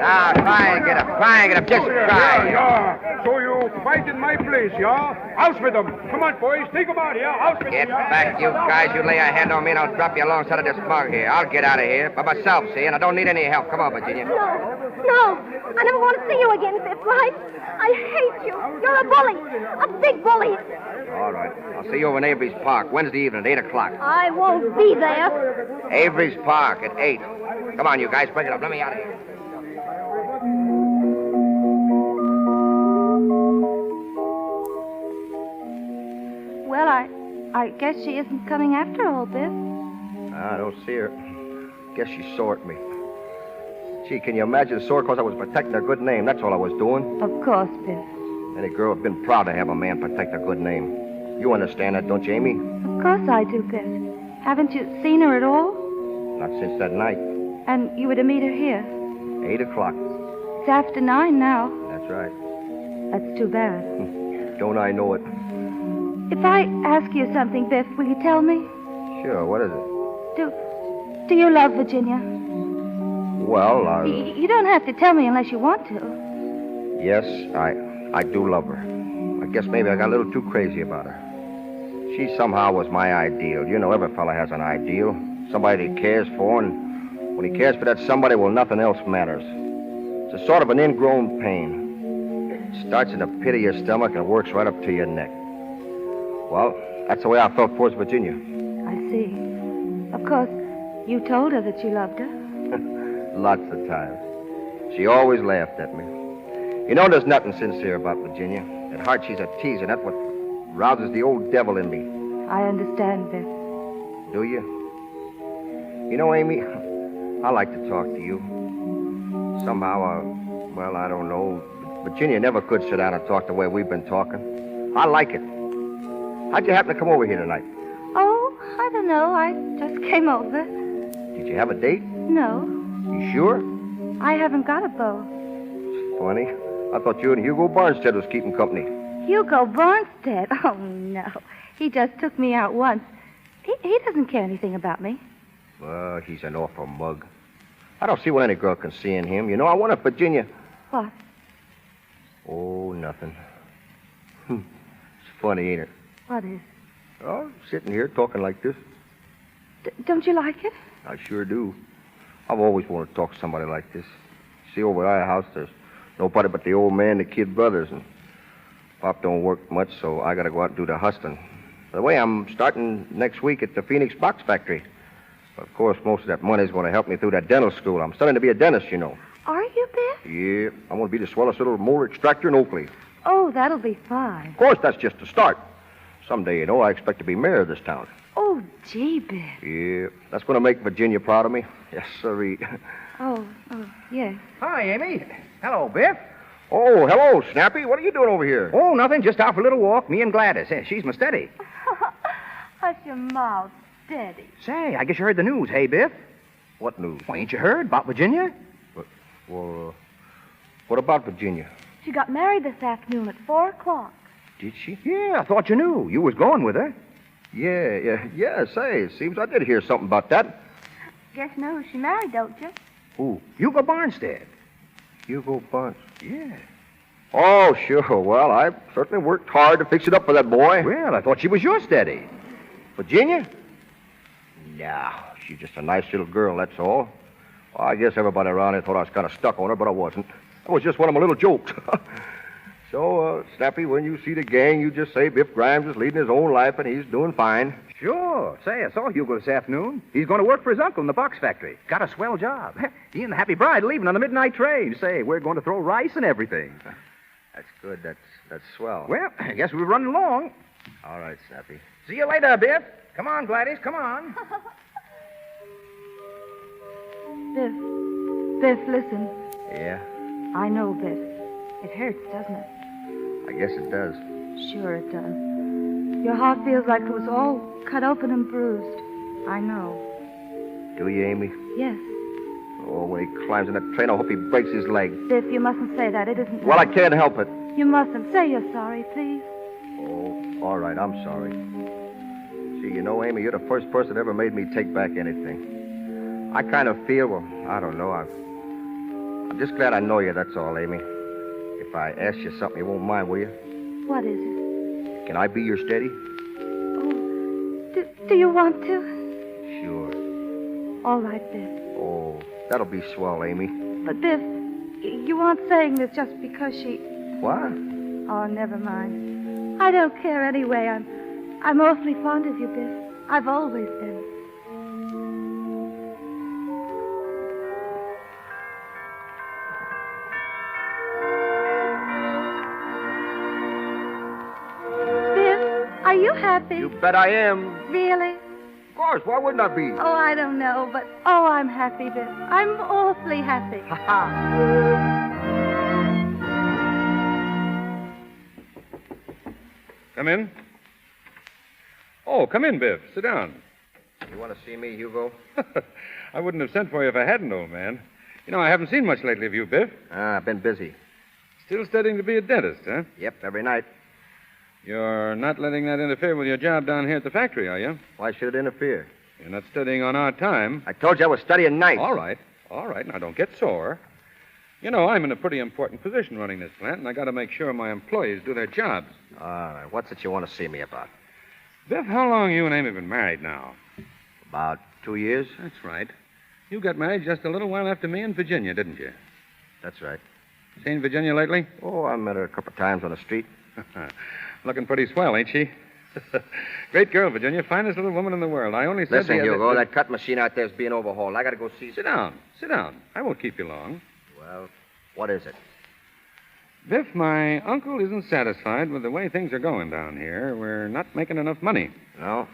Now, try and get him. Try and get him. Just try. Yeah. So you fight in my place, yeah? House with them. Come on, boys. Take them out here. House with Get them. yeah? back, you guys. You lay a hand on me and I'll drop you alongside of this mug here. I'll get out of here by myself, see? And I don't need any help. Come on, Virginia. No. I never want to see you again, Biff, right? I hate you. You're a bully. A big bully. All right. I'll see you over in Avery's Park Wednesday evening at 8 o'clock. I won't be there. Avery's Park at 8. Come on, you guys. Break it up. Let me out of here. Well, I guess she isn't coming after all, Biff. I don't see her. Guess she saw at me. Gee, can you imagine sore because I was protecting her good name? That's all I was doing. Of course, Biff. Any girl would have been proud to have a man protect her good name. You understand that, don't you, Amy? Of course I do, Biff. Haven't you seen her at all? Not since that night. And you were to meet her here. 8 o'clock. It's after 9 now. That's right. That's too bad. Don't I know it? If I ask you something, Biff, will you tell me? Sure, what is it? Do you love Virginia? Well, You don't have to tell me unless you want to. yes, I do love her. I guess maybe I got a little too crazy about her. She somehow was my ideal. You know, every fella has an ideal. Somebody he cares for, and when he cares for that somebody, well, nothing else matters. It's a sort of an ingrown pain. It starts in the pit of your stomach and works right up to your neck. Well, that's the way I felt towards Virginia. I see. Of course, you told her that you loved her. Lots of times. She always laughed at me. You know, there's nothing sincere about Virginia. At heart, she's a teaser. That's what rouses the old devil in me. I understand, Biff. Do you? You know, Amy, I like to talk to you. Somehow, well, I don't know. Virginia never could sit down and talk the way we've been talking. I like it. How'd you happen to come over here tonight? Oh, I don't know. I just came over. Did you have a date? No, You sure? I haven't got a beau. Funny. I thought you and Hugo Barnstead was keeping company. Hugo Barnstead? Oh, no. He just took me out once. He doesn't care anything about me. Well, he's an awful mug. I don't see what any girl can see in him. You know, I wonder if Virginia... What? Oh, nothing. It's funny, ain't it? What is? Oh, sitting here talking like this. Don't you like it? I sure do. I've always wanted to talk to somebody like this. See, over at our house, there's nobody but the old man, the kid brothers, and Pop don't work much, so I got to go out and do the hustling. By the way, I'm starting next week at the Phoenix Box Factory. Of course, most of that money's going to help me through that dental school. I'm studying to be a dentist, you know. Are you, Biff? Yeah, I'm going to be the swellest little molar extractor in Oakley. Oh, that'll be fine. Of course, that's just the start. Someday, you know, I expect to be mayor of this town. Oh, gee, Biff. Yeah, that's going to make Virginia proud of me. Yes, sirree. Oh, yes. Hi, Amy. Hello, Biff. Oh, hello, Snappy. What are you doing over here? Oh, nothing. Just out for a little walk. Me and Gladys. She's my steady. Hush your mouth, Daddy. Say, I guess you heard the news, hey, Biff? What news? Well, ain't you heard about Virginia? Well, what about Virginia? She got married this afternoon at 4 o'clock. Did she? Yeah, I thought you knew. You was going with her. Yeah, say, it seems I did hear something about that. Guess you know who she married, don't you? Who? Hugo Barnstead. Hugo Barnes. Yeah. Oh, sure. Well, I certainly worked hard to fix it up for that boy. Well, I thought she was your steady. Virginia? No, she's just a nice little girl, that's all. Well, I guess everybody around here thought I was kind of stuck on her, but I wasn't. It was just one of my little jokes. So, Snappy, when you see the gang, you just say Biff Grimes is leading his own life and he's doing fine. Sure. Say, I saw Hugo this afternoon. He's going to work for his uncle in the box factory. Got a swell job. He and the Happy Bride leaving on the midnight train. Say, we're going to throw rice and everything. That's good. That's swell. Well, I guess we're running along. All right, Snappy. See you later, Biff. Come on, Gladys, come on. Biff, listen. Yeah? I know, Biff. It hurts, doesn't it? I guess it does. Sure it does. Your heart feels like it was all cut open and bruised. I know. Do you, Amy? Yes. Oh, when he climbs in that train, I hope he breaks his leg. Biff, you mustn't say that. It isn't Well, I right. can't help it. You mustn't. Say you're sorry, please. Oh, all right, I'm sorry. See, you know, Amy, you're the first person that ever made me take back anything. I kind of feel, well, I don't know. I'm just glad I know you, that's all, Amy. If I ask you something, you won't mind, will you? What is it? Can I be your steady? Oh, do you want to? Sure. All right, Biff. Oh, that'll be swell, Amy. But, Biff, you aren't saying this just because she... What? Oh, never mind. I don't care anyway. I'm awfully fond of you, Biff. I've always been. Biff, are you happy? You bet I am. Really? Of course, why wouldn't I be? Oh, I don't know, but I'm happy, Biff. I'm awfully happy. Come in. Oh, come in, Biff. Sit down. You want to see me, Hugo? I wouldn't have sent for you if I hadn't, old man. You know, I haven't seen much lately of you, Biff. I've been busy. Still studying to be a dentist, huh? Yep, every night. You're not letting that interfere with your job down here at the factory, are you? Why should it interfere? You're not studying on our time. I told you I was studying nights. All right. Now, don't get sore. You know, I'm in a pretty important position running this plant, and I got to make sure my employees do their jobs. All right. What's it you want to see me about? Biff, how long you and Amy been married now? About 2 years. That's right. You got married just a little while after me in Virginia, didn't you? That's right. Seen Virginia lately? Oh, I met her a couple of times on the street. Looking pretty swell, ain't she? Great girl, Virginia. Finest little woman in the world. I only said Listen, to you Hugo, that cut machine out there is being overhauled. I got to go see... Sit down. I won't keep you long. Well, what is it? Biff, my uncle isn't satisfied with the way things are going down here. We're not making enough money. No?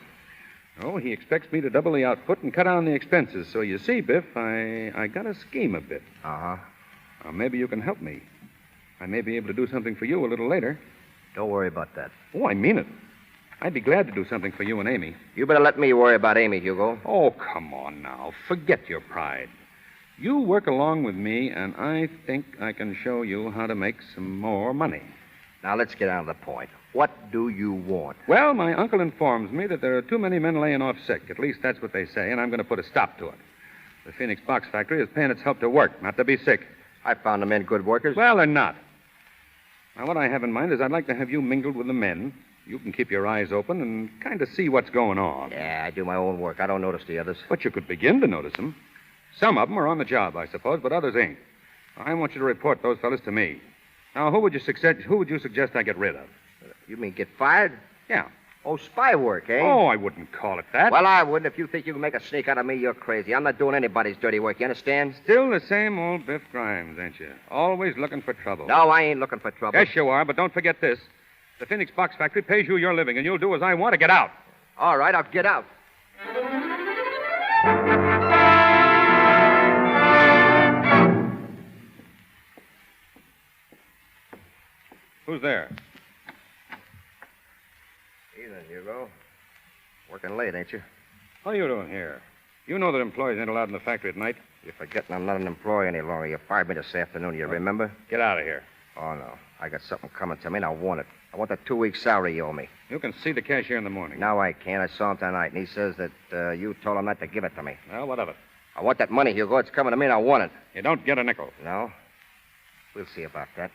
Oh, he expects me to double the output and cut down the expenses. So you see, Biff, I got to scheme a bit. Uh-huh. Now, maybe you can help me. I may be able to do something for you a little later. Don't worry about that. Oh, I mean it. I'd be glad to do something for you and Amy. You better let me worry about Amy, Hugo. Oh, come on now. Forget your pride. You work along with me, and I think I can show you how to make some more money. Now, let's get on to the point. What do you want? Well, my uncle informs me that there are too many men laying off sick. At least that's what they say, and I'm going to put a stop to it. The Phoenix Box Factory is paying its help to work, not to be sick. I found the men good workers. Well, they're not. Now, what I have in mind is I'd like to have you mingled with the men. You can keep your eyes open and kind of see what's going on. Yeah, I do my own work. I don't notice the others. But you could begin to notice them. Some of them are on the job, I suppose, but others ain't. I want you to report those fellas to me. Now, who would you suggest I get rid of? You mean get fired? Yeah. Oh, spy work, eh? Oh, I wouldn't call it that. Well, I wouldn't. If you think you can make a sneak out of me, you're crazy. I'm not doing anybody's dirty work, you understand? Still the same old Biff Grimes, ain't you? Always looking for trouble. No, I ain't looking for trouble. Yes, you are, but don't forget this. The Phoenix Box Factory pays you your living, and you'll do as I want to get out. All right, I'll get out. Who's there? Evening, Hugo. Working late, ain't you? What are you doing here? You know that employees ain't allowed in the factory at night. You're forgetting I'm not an employee any longer. You fired me this afternoon, you remember? Get out of here. Oh, no. I got something coming to me, and I want it. I want that 2-week salary you owe me. You can see the cashier in the morning. No, I can't. I saw him tonight, and he says that you told him not to give it to me. Well, what of it? I want that money, Hugo. It's coming to me, and I want it. You don't get a nickel. No? We'll see about that.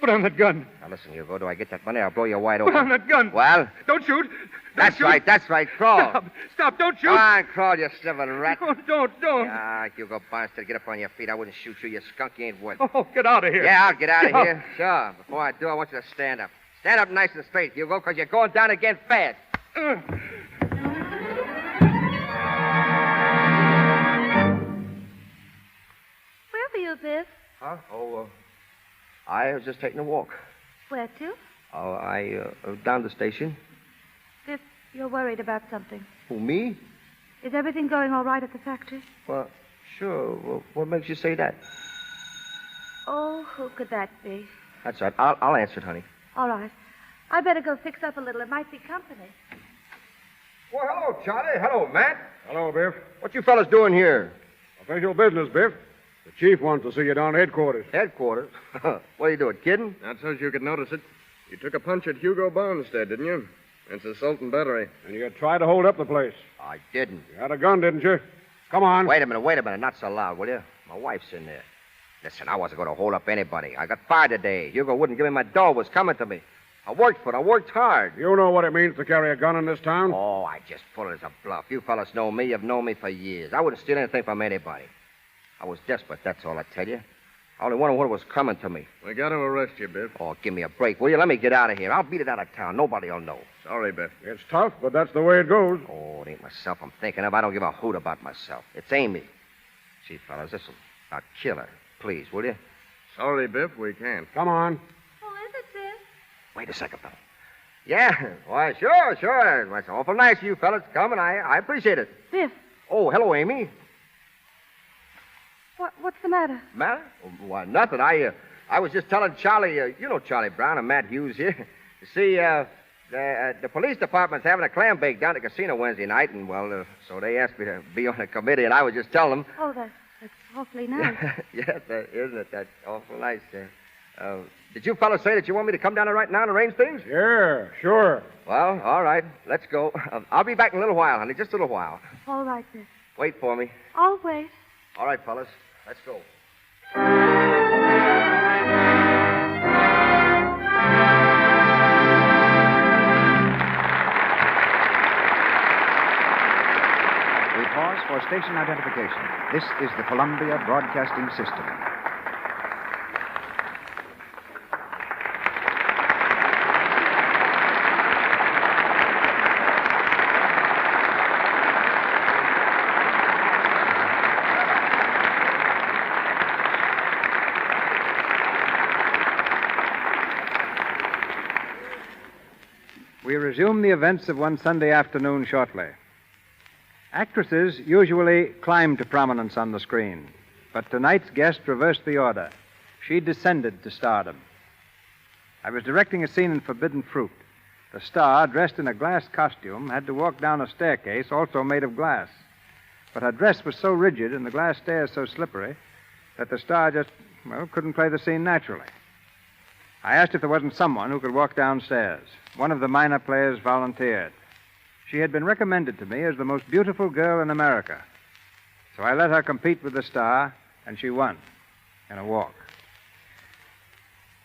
Put on that gun. Now, listen, Hugo. Do I get that money, I'll blow you wide open. Put on that gun. Well? Don't shoot. That's right. Crawl. Stop, don't shoot. Come on, crawl, you sniveling rat. Oh, don't. Ah, Hugo Barnstead, get up on your feet. I wouldn't shoot you, you skunk. You ain't worth it. Oh, get out of here. Yeah, I'll get out of here. Sure. Before I do, I want you to stand up. Stand up nice and straight, Hugo, because you're going down again fast. Where were you, Biff? Huh? Oh, I was just taking a walk. Where to? Oh, down the station. Biff, you're worried about something. Who, me? Is everything going all right at the factory? Well, sure. Well, what makes you say that? Oh, who could that be? That's right. I'll answer it, honey. All right. I better go fix up a little. It might be company. Well, hello, Charlie. Hello, Matt. Hello, Biff. What you fellas doing here? Official business, Biff. The chief wants to see you down at headquarters. Headquarters? What are you doing, kidding? Not so you could notice it. You took a punch at Hugo Barnstead, didn't you? It's assault and battery. And you tried to hold up the place. I didn't. You had a gun, didn't you? Come on. Wait a minute. Not so loud, will you? My wife's in there. Listen, I wasn't going to hold up anybody. I got fired today. Hugo wouldn't give me my dough. Was coming to me. I worked for it. I worked hard. You know what it means to carry a gun in this town? Oh, I just put it as a bluff. You fellas know me. You've known me for years. I wouldn't steal anything from anybody. I was desperate, that's all I tell you. I only wondered what was coming to me. We got to arrest you, Biff. Oh, give me a break, will you? Let me get out of here. I'll beat it out of town. Nobody will know. Sorry, Biff. It's tough, but that's the way it goes. Oh, it ain't myself I'm thinking of. I don't give a hoot about myself. It's Amy. See, fellas, this'll about kill her. Please, will you? Sorry, Biff, we can't. Come on. Who is it, Biff? Wait a second, fella. Yeah, why, sure. That's awful nice of you fellas to come, and I appreciate it. Biff, Oh, hello, Amy. what's the matter? Matter? Why, nothing. I was just telling Charlie, you know Charlie Brown and Matt Hughes here. You see, the police department's having a clam bake down at the casino Wednesday night, and, well, so they asked me to be on the committee, and I was just telling them. Oh, that's awfully nice. Yes, isn't it? That's awful nice. Did you fellas say that you want me to come down there right now and arrange things? Yeah, sure. Well, all right. Let's go. I'll be back in a little while, honey. Just a little while. All right, Biff. Wait for me. I'll wait. All right, fellas. Let's go. We pause for station identification. This is the Columbia Broadcasting System. We resume the events of one Sunday afternoon shortly. Actresses usually climb to prominence on the screen, but tonight's guest reversed the order. She descended to stardom. I was directing a scene in Forbidden Fruit. The star, dressed in a glass costume, had to walk down a staircase also made of glass. But her dress was so rigid and the glass stairs so slippery that the star just, couldn't play the scene naturally. I asked if there wasn't someone who could walk downstairs. One of the minor players volunteered. She had been recommended to me as the most beautiful girl in America. So I let her compete with the star, and she won in a walk.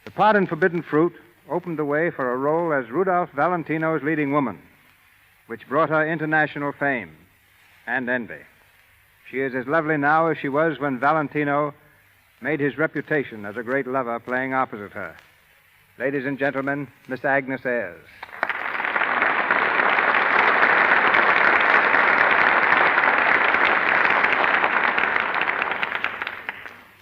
The part in Forbidden Fruit opened the way for a role as Rudolph Valentino's leading woman, which brought her international fame and envy. She is as lovely now as she was when Valentino made his reputation as a great lover playing opposite her. Ladies and gentlemen, Miss Agnes Ayres.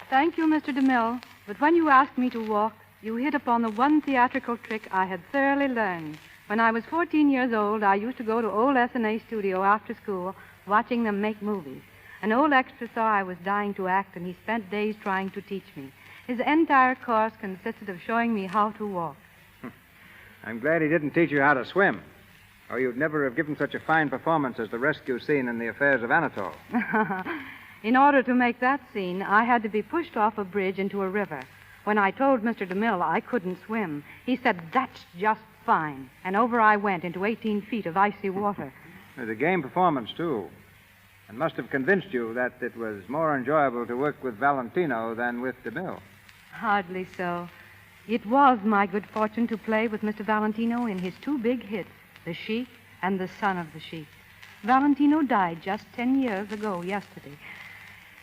Thank you, Mr. DeMille. But when you asked me to walk, you hit upon the one theatrical trick I had thoroughly learned. When I was 14 years old, I used to go to old S&A studio after school, watching them make movies. An old extra saw I was dying to act, and he spent days trying to teach me. His entire course consisted of showing me how to walk. I'm glad he didn't teach you how to swim, or you'd never have given such a fine performance as the rescue scene in The Affairs of Anatole. In order to make that scene, I had to be pushed off a bridge into a river. When I told Mr. DeMille I couldn't swim, he said, "That's just fine." And over I went into 18 feet of icy water. It was a game performance, too, and must have convinced you that it was more enjoyable to work with Valentino than with DeMille. Hardly so. It was my good fortune to play with Mr. Valentino in his two big hits, The Sheik and the son of the sheep. Valentino died just 10 years ago yesterday.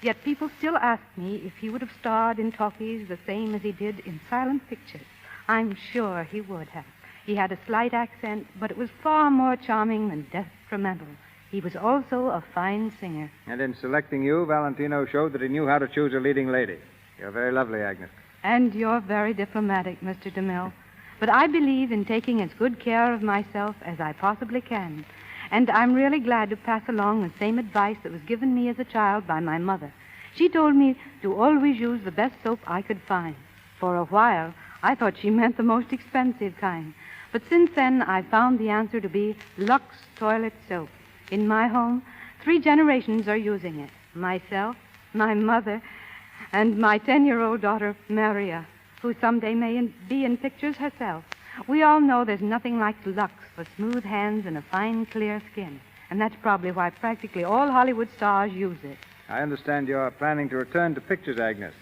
Yet people still ask me if he would have starred in talkies the same as he did in silent pictures. I'm sure he would have. He had a slight accent, but it was far more charming than detrimental. He was also a fine singer. And in selecting you, Valentino showed that he knew how to choose a leading lady. You're very lovely, Agnes. And you're very diplomatic, Mr. DeMille. But I believe in taking as good care of myself as I possibly can. And I'm really glad to pass along the same advice that was given me as a child by my mother. She told me to always use the best soap I could find. For a while, I thought she meant the most expensive kind. But since then, I found the answer to be LUX toilet soap. In my home, 3 generations are using it. Myself, my mother, and my 10-year-old daughter, Maria, who someday may be in pictures herself. We all know there's nothing like LUX for smooth hands and a fine, clear skin. And that's probably why practically all Hollywood stars use it. I understand you're planning to return to pictures, Agnes.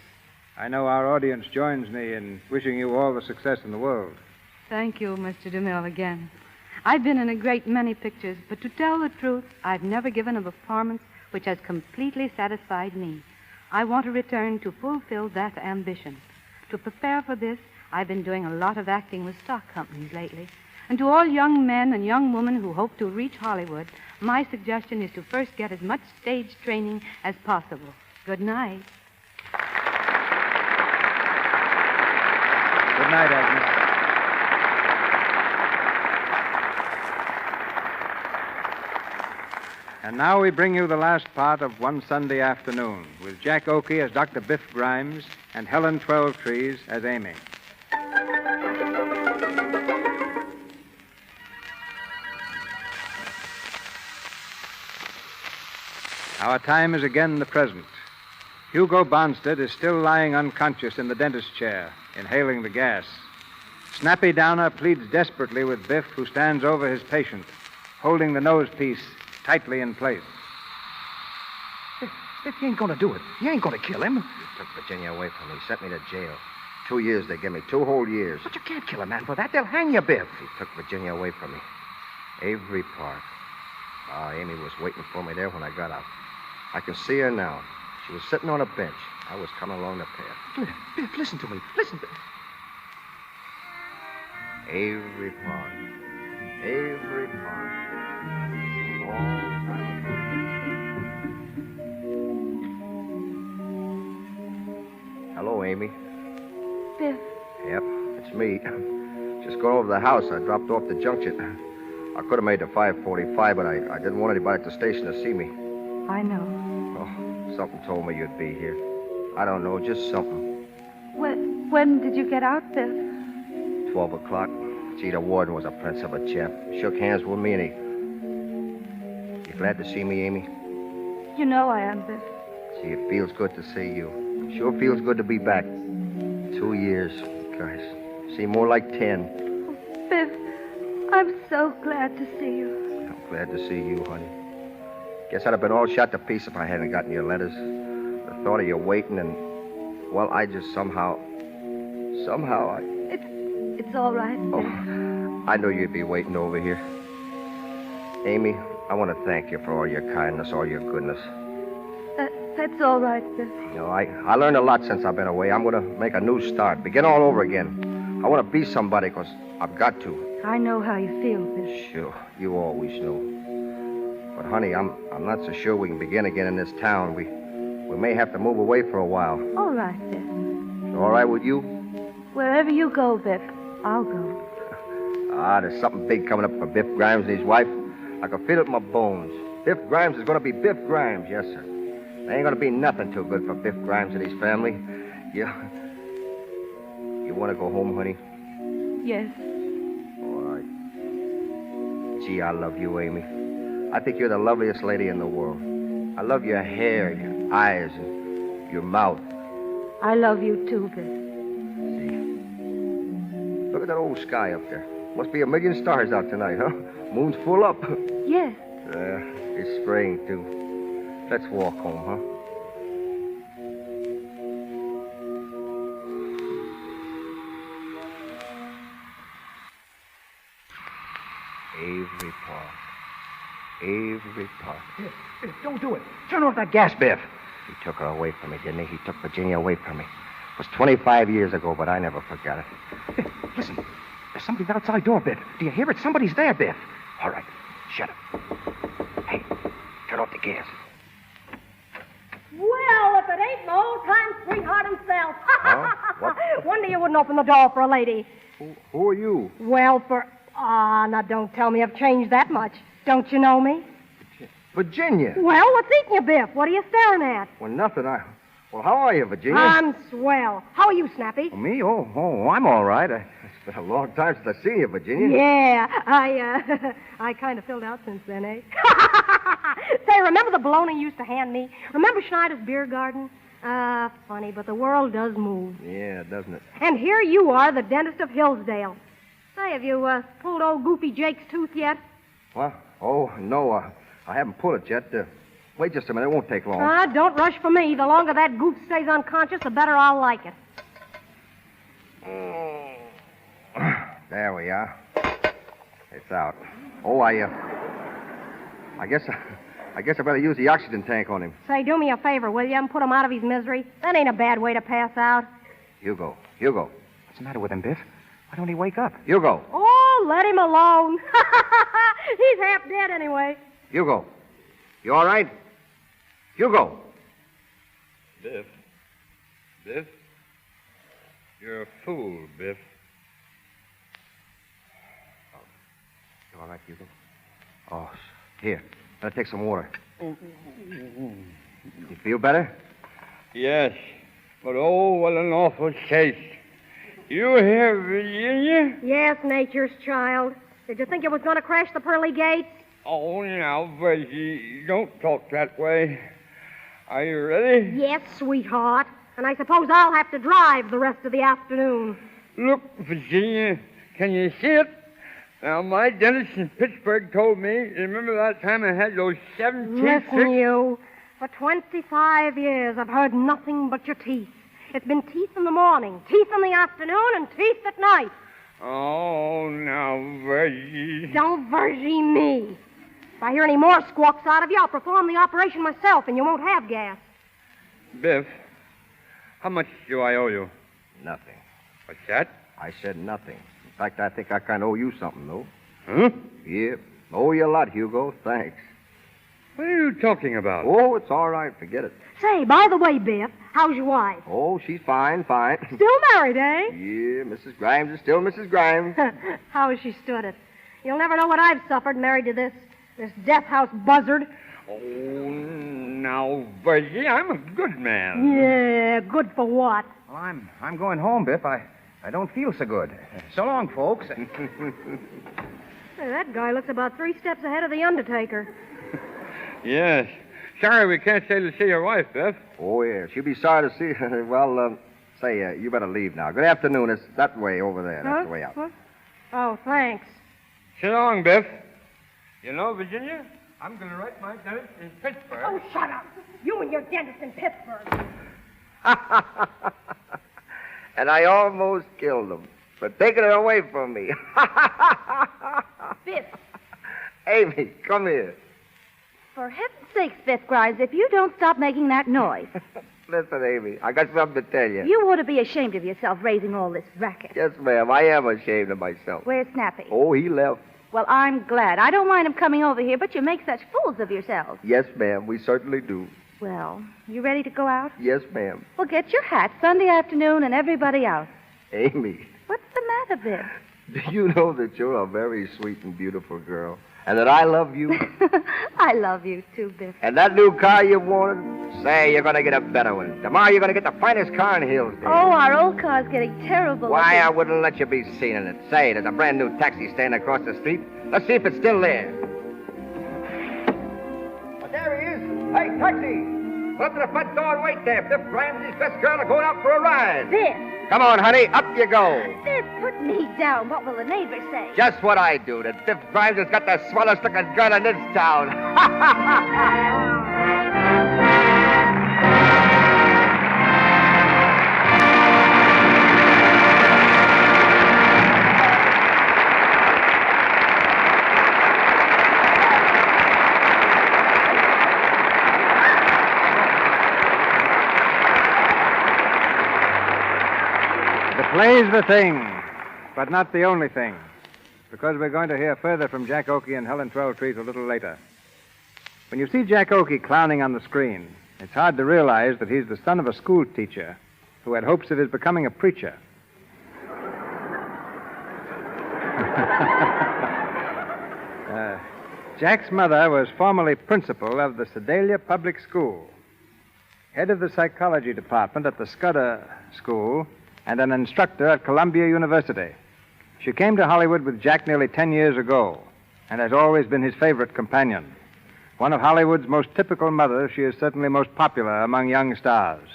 I know our audience joins me in wishing you all the success in the world. Thank you, Mr. DeMille, again. I've been in a great many pictures, but to tell the truth, I've never given a performance which has completely satisfied me. I want to return to fulfill that ambition. To prepare for this, I've been doing a lot of acting with stock companies lately. And to all young men and young women who hope to reach Hollywood, my suggestion is to first get as much stage training as possible. Good night. Good night, Agnes. And now we bring you the last part of One Sunday Afternoon, with Jack Oakey as Dr. Biff Grimes and Helen Twelvetrees as Amy. Our time is again the present. Hugo Bonstead is still lying unconscious in the dentist's chair, inhaling the gas. Snappy Downer pleads desperately with Biff, who stands over his patient, holding the nosepiece tightly in place. Biff, you ain't gonna do it. You ain't gonna kill him. He took Virginia away from me, sent me to jail. 2 years they give me, 2 whole years. But you can't kill a man for that. They'll hang you, Biff. He took Virginia away from me. Avery Park. Oh, Amy was waiting for me there when I got out. I can see her now. She was sitting on a bench. I was coming along the path. Biff, listen to me. Listen. Avery Park. Avery Park. Long time ago. Hello, Amy. Biff. Yep, it's me. Just going over to the house. I dropped off the junction. I could have made the 5:45, but I didn't want anybody at the station to see me. I know. Oh, something told me you'd be here. I don't know, just something. When did you get out, Biff? 12 o'clock. Gee, the warden was a prince of a chap. Shook hands with me and he... You glad to see me, Amy? You know I am, Biff. See, it feels good to see you. Sure feels good to be back. 2 years. Gosh, seem more like 10. Oh, Biff, I'm so glad to see you. I'm glad to see you, honey. Guess I'd have been all shot to pieces if I hadn't gotten your letters. The thought of you waiting and... Well, I just somehow It's all right, Biff. Oh, I knew you'd be waiting over here. Amy, I want to thank you for all your kindness, all your goodness. That's all right, Biff. You know, I learned a lot since I've been away. I'm going to make a new start, begin all over again. I want to be somebody because I've got to. I know how you feel, Biff. Sure, you always know. But, honey, I'm not so sure we can begin again in this town. We may have to move away for a while. All right, Biff. All right with you? Wherever you go, Biff, I'll go. There's something big coming up for Biff Grimes and his wife. I can feel it in my bones. Biff Grimes is going to be Biff Grimes, yes, sir. There ain't going to be nothing too good for Biff Grimes and his family. You want to go home, honey? Yes. All right. Gee, I love you, Amy. I think you're the loveliest lady in the world. I love your hair, your eyes, and your mouth. I love you too, Biff. Look at that old sky up there. Must be a million stars out tonight, huh? Moon's full up. Yes. It's spring, too. Let's walk home, huh? Avery Park. Avery Park. Biff, don't do it. Turn off that gas, Biff. He took her away from me, didn't he? He took Virginia away from me. It was 25 years ago, but I never forgot it. Biff, listen. There's somebody outside door, Biff. Do you hear it? Somebody's there, Biff. All right, shut up. Hey, turn off the gas. Well, if it ain't my old-time sweetheart himself. Huh? What? Wonder you wouldn't open the door for a lady. Who are you? Well, now don't tell me I've changed that much. Don't you know me? Virginia. Well, what's eating you, Biff? What are you staring at? Well, nothing. Well, how are you, Virginia? I'm swell. How are you, Snappy? Oh, me? Oh, I'm all right. It's been a long time since I've seen you, Virginia. Yeah, I kind of filled out since then, eh? Say, remember the bologna you used to hand me? Remember Schneider's beer garden? Funny, but the world does move. Yeah, doesn't it? And here you are, the dentist of Hillsdale. Say, have you pulled old Goofy Jake's tooth yet? What? Oh, no, I haven't pulled it yet. Wait just a minute. It won't take long. Don't rush for me. The longer that goof stays unconscious, the better I'll like it. There we are. It's out. Oh, I guess I better use the oxygen tank on him. Say, do me a favor, will you, and put him out of his misery? That ain't a bad way to pass out. Hugo. What's the matter with him, Biff? Why don't he wake up? Hugo. Oh, let him alone. He's half dead anyway. Hugo. You all right? Hugo. Biff. You're a fool, Biff. You all right, Hugo? Oh, here. Better take some water. You feel better? Yes, but oh, what an awful case. You here, Virginia? Yes, nature's child. Did you think it was going to crash the pearly gates? Oh, now, Virgie, don't talk that way. Are you ready? Yes, sweetheart. And I suppose I'll have to drive the rest of the afternoon. Look, Virginia, can you see it? Now, my dentist in Pittsburgh told me, remember that time I had those 17 Listen, you. For 25 years, I've heard nothing but your teeth. It's been teeth in the morning, teeth in the afternoon, and teeth at night. Oh, now, Virgie. Don't Virgie me. If I hear any more squawks out of you, I'll perform the operation myself, and you won't have gas. Biff, how much do I owe you? Nothing. What's that? I said nothing. In fact, I think I kind of owe you something, though. Huh? Yeah. Owe you a lot, Hugo. Thanks. What are you talking about? Oh, it's all right. Forget it. Say, by the way, Biff, how's your wife? Oh, she's fine. Still married, eh? Yeah, Mrs. Grimes is still Mrs. Grimes. How has she stood it? You'll never know what I've suffered married to this death house buzzard. Oh, now, Virgie, I'm a good man. Yeah, good for what? Well, I'm going home, Biff. I don't feel so good. So long, folks. Hey, that guy looks about 3 steps ahead of the Undertaker. Yes. Sorry we can't stay to see your wife, Biff. Oh, yeah. She'll be sorry to see her. Well, you better leave now. Good afternoon. It's that way over there. That's the way out. Huh? Oh, thanks. So long, Biff. You know, Virginia, I'm going to write my dentist in Pittsburgh. Oh, shut up. You and your dentist in Pittsburgh. And I almost killed him for taking it away from me. Biff. Amy, come here. For heaven's sakes, Biff Grimes, if you don't stop making that noise. Listen, Amy, I got something to tell you. You ought to be ashamed of yourself raising all this racket. Yes, ma'am, I am ashamed of myself. Where's Snappy? Oh, he left. Well, I'm glad. I don't mind him coming over here, but you make such fools of yourselves. Yes, ma'am, we certainly do. Well, you ready to go out? Yes, ma'am. Well, get your hat Sunday afternoon and everybody out. Amy. What's the matter, Biff? Do you know that you're a very sweet and beautiful girl? And that I love you? I love you too, Biff. And that new car you wanted? Say, you're going to get a better one. Tomorrow you're going to get the finest car in Hillsdale. Oh, our old car's getting terrible. Why, I wouldn't let you be seen in it. Say, there's a brand new taxi standing across the street. Let's see if it's still there. But there he is. Hey, taxi! Go up to the front door and wait there. Biff Grimes and his best girl are going out for a ride. Biff! Come on, honey. Up you go. Biff, put me down. What will the neighbors say? Just what I do. That Biff Grimes has got the swellest looking girl in this town. Play's the thing, but not the only thing, because we're going to hear further from Jack Oakey and Helen Twelvetrees a little later. When you see Jack Oakey clowning on the screen, it's hard to realize that he's the son of a school teacher who had hopes of his becoming a preacher. Jack's mother was formerly principal of the Sedalia Public School, head of the psychology department at the Scudder School, and an instructor at Columbia University. She came to Hollywood with Jack nearly 10 years ago and has always been his favorite companion. One of Hollywood's most typical mothers, she is certainly most popular among young stars.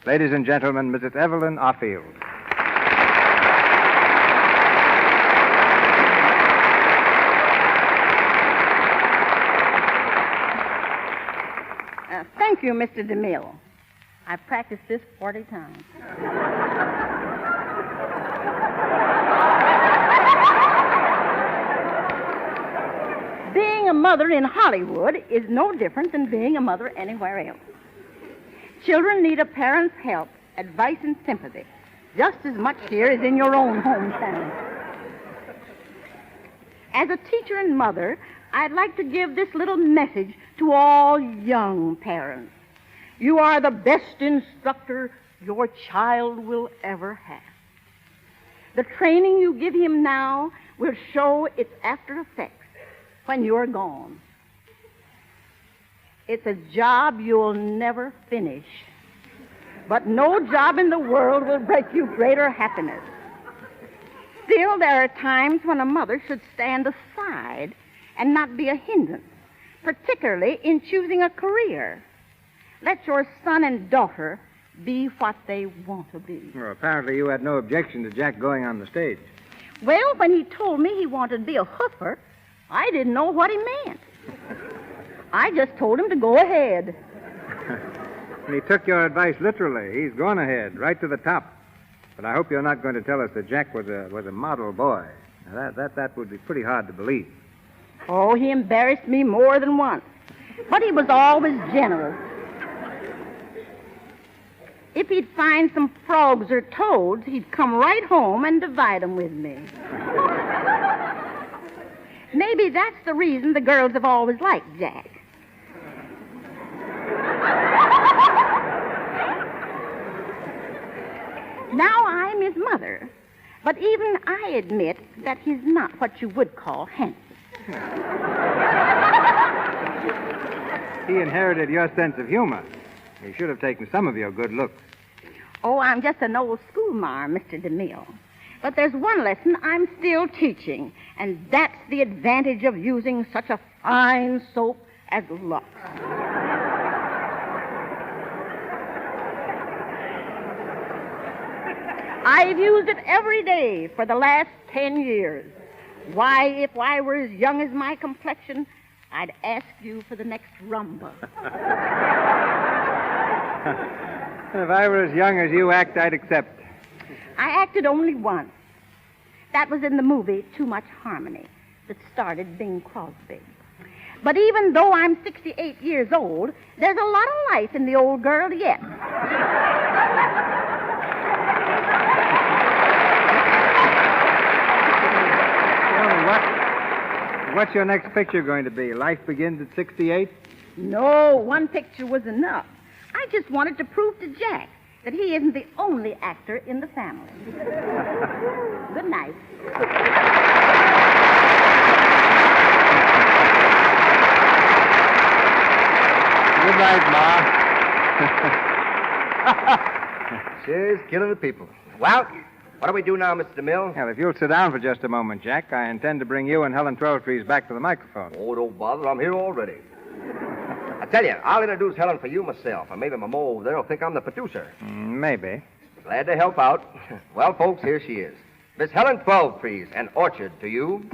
Ladies and gentlemen, Mrs. Evelyn Offield. Thank you, Mr. DeMille. I've practiced this 40 times. Being a mother in Hollywood is no different than being a mother anywhere else. Children need a parent's help, advice, and sympathy, just as much here as in your own hometown. As a teacher and mother, I'd like to give this little message to all young parents. You are the best instructor your child will ever have. The training you give him now will show its after effects when you're gone. It's a job you'll never finish, but no job in the world will bring you greater happiness. Still, there are times when a mother should stand aside and not be a hindrance, particularly in choosing a career. Let your son and daughter be what they want to be. Well, apparently you had no objection to Jack going on the stage. Well, when he told me he wanted to be a hoofer, I didn't know what he meant. I just told him to go ahead. And he took your advice literally. He's gone ahead, right to the top. But I hope you're not going to tell us that Jack was a model boy. Now, that would be pretty hard to believe. Oh, he embarrassed me more than once. But he was always generous. If he'd find some frogs or toads, he'd come right home and divide them with me. Maybe that's the reason the girls have always liked Jack. Now I'm his mother, but even I admit that he's not what you would call handsome. He inherited your sense of humor. He should have taken some of your good looks. Oh, I'm just an old schoolmarm, Mr. DeMille. But there's one lesson I'm still teaching, and that's the advantage of using such a fine soap as LUX. I've used it every day for the last 10 years. Why, if I were as young as my complexion, I'd ask you for the next rumba. If I were as young as you act, I'd accept. I acted only once. That was in the movie Too Much Harmony that starred Bing Crosby. But even though I'm 68 years old, there's a lot of life in the old girl yet. What's your next picture going to be? Life Begins at 68? No, one picture was enough. I just wanted to prove to Jack that he isn't the only actor in the family. Good night. Good night, Ma. She's killing the people. Well, what do we do now, Mr. DeMille? Well, if you'll sit down for just a moment, Jack, I intend to bring you and Helen Twelvetrees back to the microphone. Oh, don't bother. I'm here already. I tell you, I'll introduce Helen for you myself, and maybe my mo over there will think I'm the producer. Maybe. Glad to help out. Well, folks, here she is. Miss Helen Twelvetrees, an orchard to you.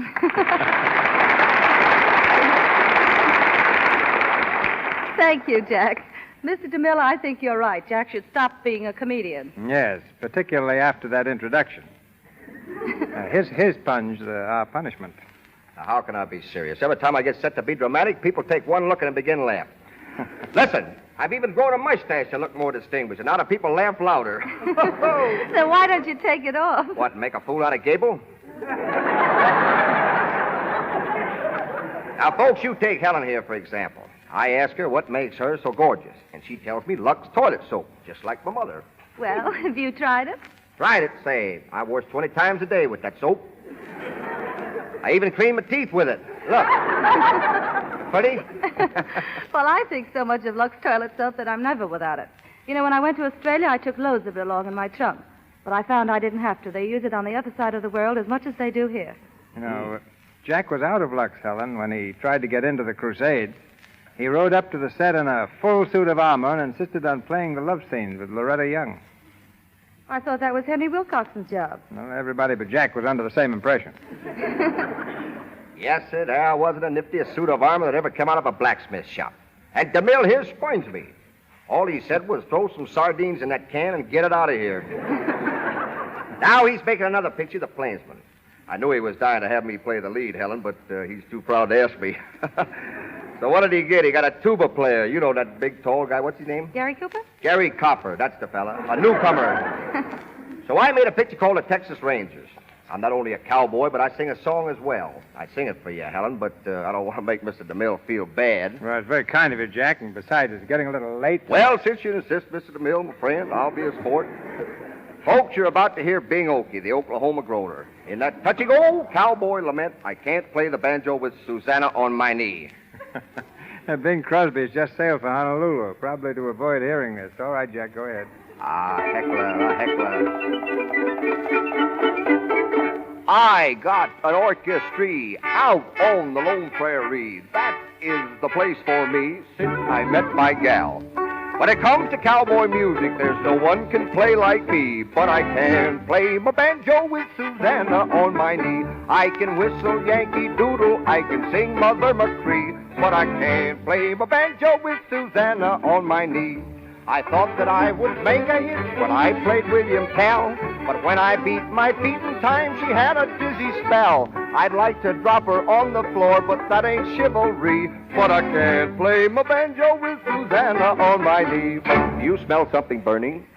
Thank you, Jack. Mr. DeMille, I think you're right. Jack should stop being a comedian. Yes, particularly after that introduction. His punch, our punishment. Now, how can I be serious? Every time I get set to be dramatic, people take one look and begin laughing. Listen, I've even grown a mustache to look more distinguished, and now the people laugh louder. Then why don't you take it off? What, make a fool out of Gable? Now, folks, you take Helen here, for example. I ask her what makes her so gorgeous, and she tells me Lux toilet soap, just like my mother. Well, have you tried it? Tried it, say. I wash 20 times a day with that soap. I even clean my teeth with it. Look. Pretty? Well, I think so much of Lux toilet soap that I'm never without it. You know, when I went to Australia, I took loads of it along in my trunk. But I found I didn't have to. They use it on the other side of the world as much as they do here. You know, Jack was out of Lux, Helen, when he tried to get into the Crusades. He rode up to the set in a full suit of armor and insisted on playing the love scenes with Loretta Young. I thought that was Henry Wilcoxon's job. Well, everybody but Jack was under the same impression. Yes, sir, there wasn't the niftiest suit of armor that ever came out of a blacksmith shop. And DeMille here spoils me. All he said was throw some sardines in that can and get it out of here. Now he's making another picture, The Plainsman. I knew he was dying to have me play the lead, Helen, but he's too proud to ask me. So what did he get? He got a tuba player. You know that big, tall guy. What's his name? Gary Cooper? Gary Copper. That's the fella. A newcomer. So I made a picture called The Texas Rangers. I'm not only a cowboy, but I sing a song as well. I sing it for you, Helen, but I don't want to make Mr. DeMille feel bad. Well, it's very kind of you, Jack, and besides, it's getting a little late. Well, since you insist, Mr. DeMille, my friend, I'll be a sport. Folks, you're about to hear Bing Okie, the Oklahoma groaner. In that touching old cowboy lament, I can't play the banjo with Susanna on my knee. Bing Crosby's just sailed for Honolulu, probably to avoid hearing this. All right, Jack, go ahead. Heckler. I got an orchestra out on the lone prairie. That is the place for me since I met my gal. When it comes to cowboy music, there's no one can play like me. But I can play my banjo with Susanna on my knee. I can whistle Yankee Doodle, I can sing Mother McCree. But I can't play my banjo with Susanna on my knee. I thought that I would make a hit when I played William Tell. But when I beat my feet in time, she had a dizzy spell. I'd like to drop her on the floor, but that ain't chivalry. But I can't play my banjo with Susanna on my knee. Do you smell something burning?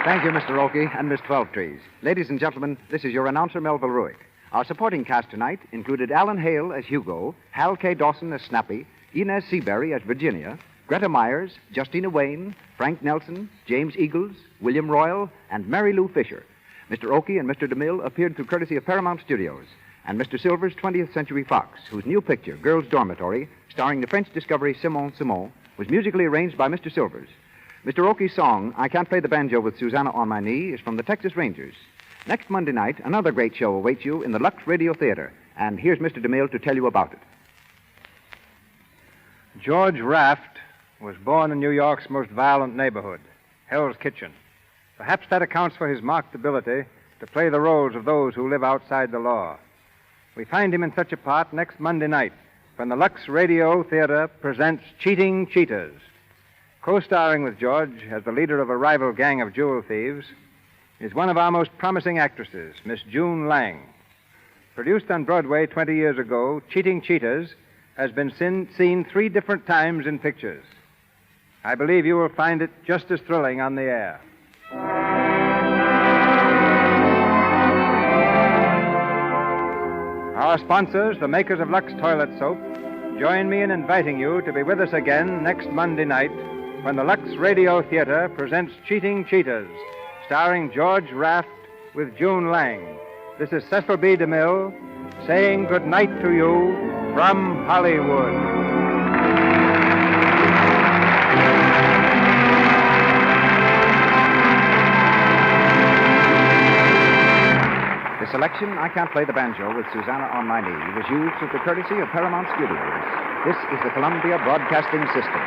Thank you, Mr. Oakey and Miss Twelvetrees. Ladies and gentlemen, this is your announcer, Melville Ruick. Our supporting cast tonight included Alan Hale as Hugo, Hal K. Dawson as Snappy, Inez Seabury as Virginia, Greta Myers, Justina Wayne, Frank Nelson, James Eagles, William Royal, and Mary Lou Fisher. Mr. Oakey and Mr. DeMille appeared through courtesy of Paramount Studios, and Mr. Silver's 20th Century Fox, whose new picture, Girls' Dormitory, starring the French discovery Simon, was musically arranged by Mr. Silvers. Mr. Oakey's song, I Can't Play the Banjo with Susanna on My Knee, is from the Texas Rangers. Next Monday night, another great show awaits you in the Lux Radio Theater, and here's Mr. DeMille to tell you about it. George Raft was born in New York's most violent neighborhood, Hell's Kitchen. Perhaps that accounts for his marked ability to play the roles of those who live outside the law. We find him in such a part next Monday night when the Lux Radio Theater presents Cheating Cheaters. Co-starring with George as the leader of a rival gang of jewel thieves is one of our most promising actresses, Miss June Lang. Produced on Broadway 20 years ago, Cheating Cheaters has been seen 3 different times in pictures. I believe you will find it just as thrilling on the air. Our sponsors, the makers of Lux Toilet Soap, join me in inviting you to be with us again next Monday night when the Lux Radio Theater presents Cheating Cheaters, starring George Raft with June Lang. This is Cecil B. DeMille saying good night to you from Hollywood. The selection, I Can't Play the Banjo with Susanna on My Knee, was used with the courtesy of Paramount Studios. This is the Columbia Broadcasting System.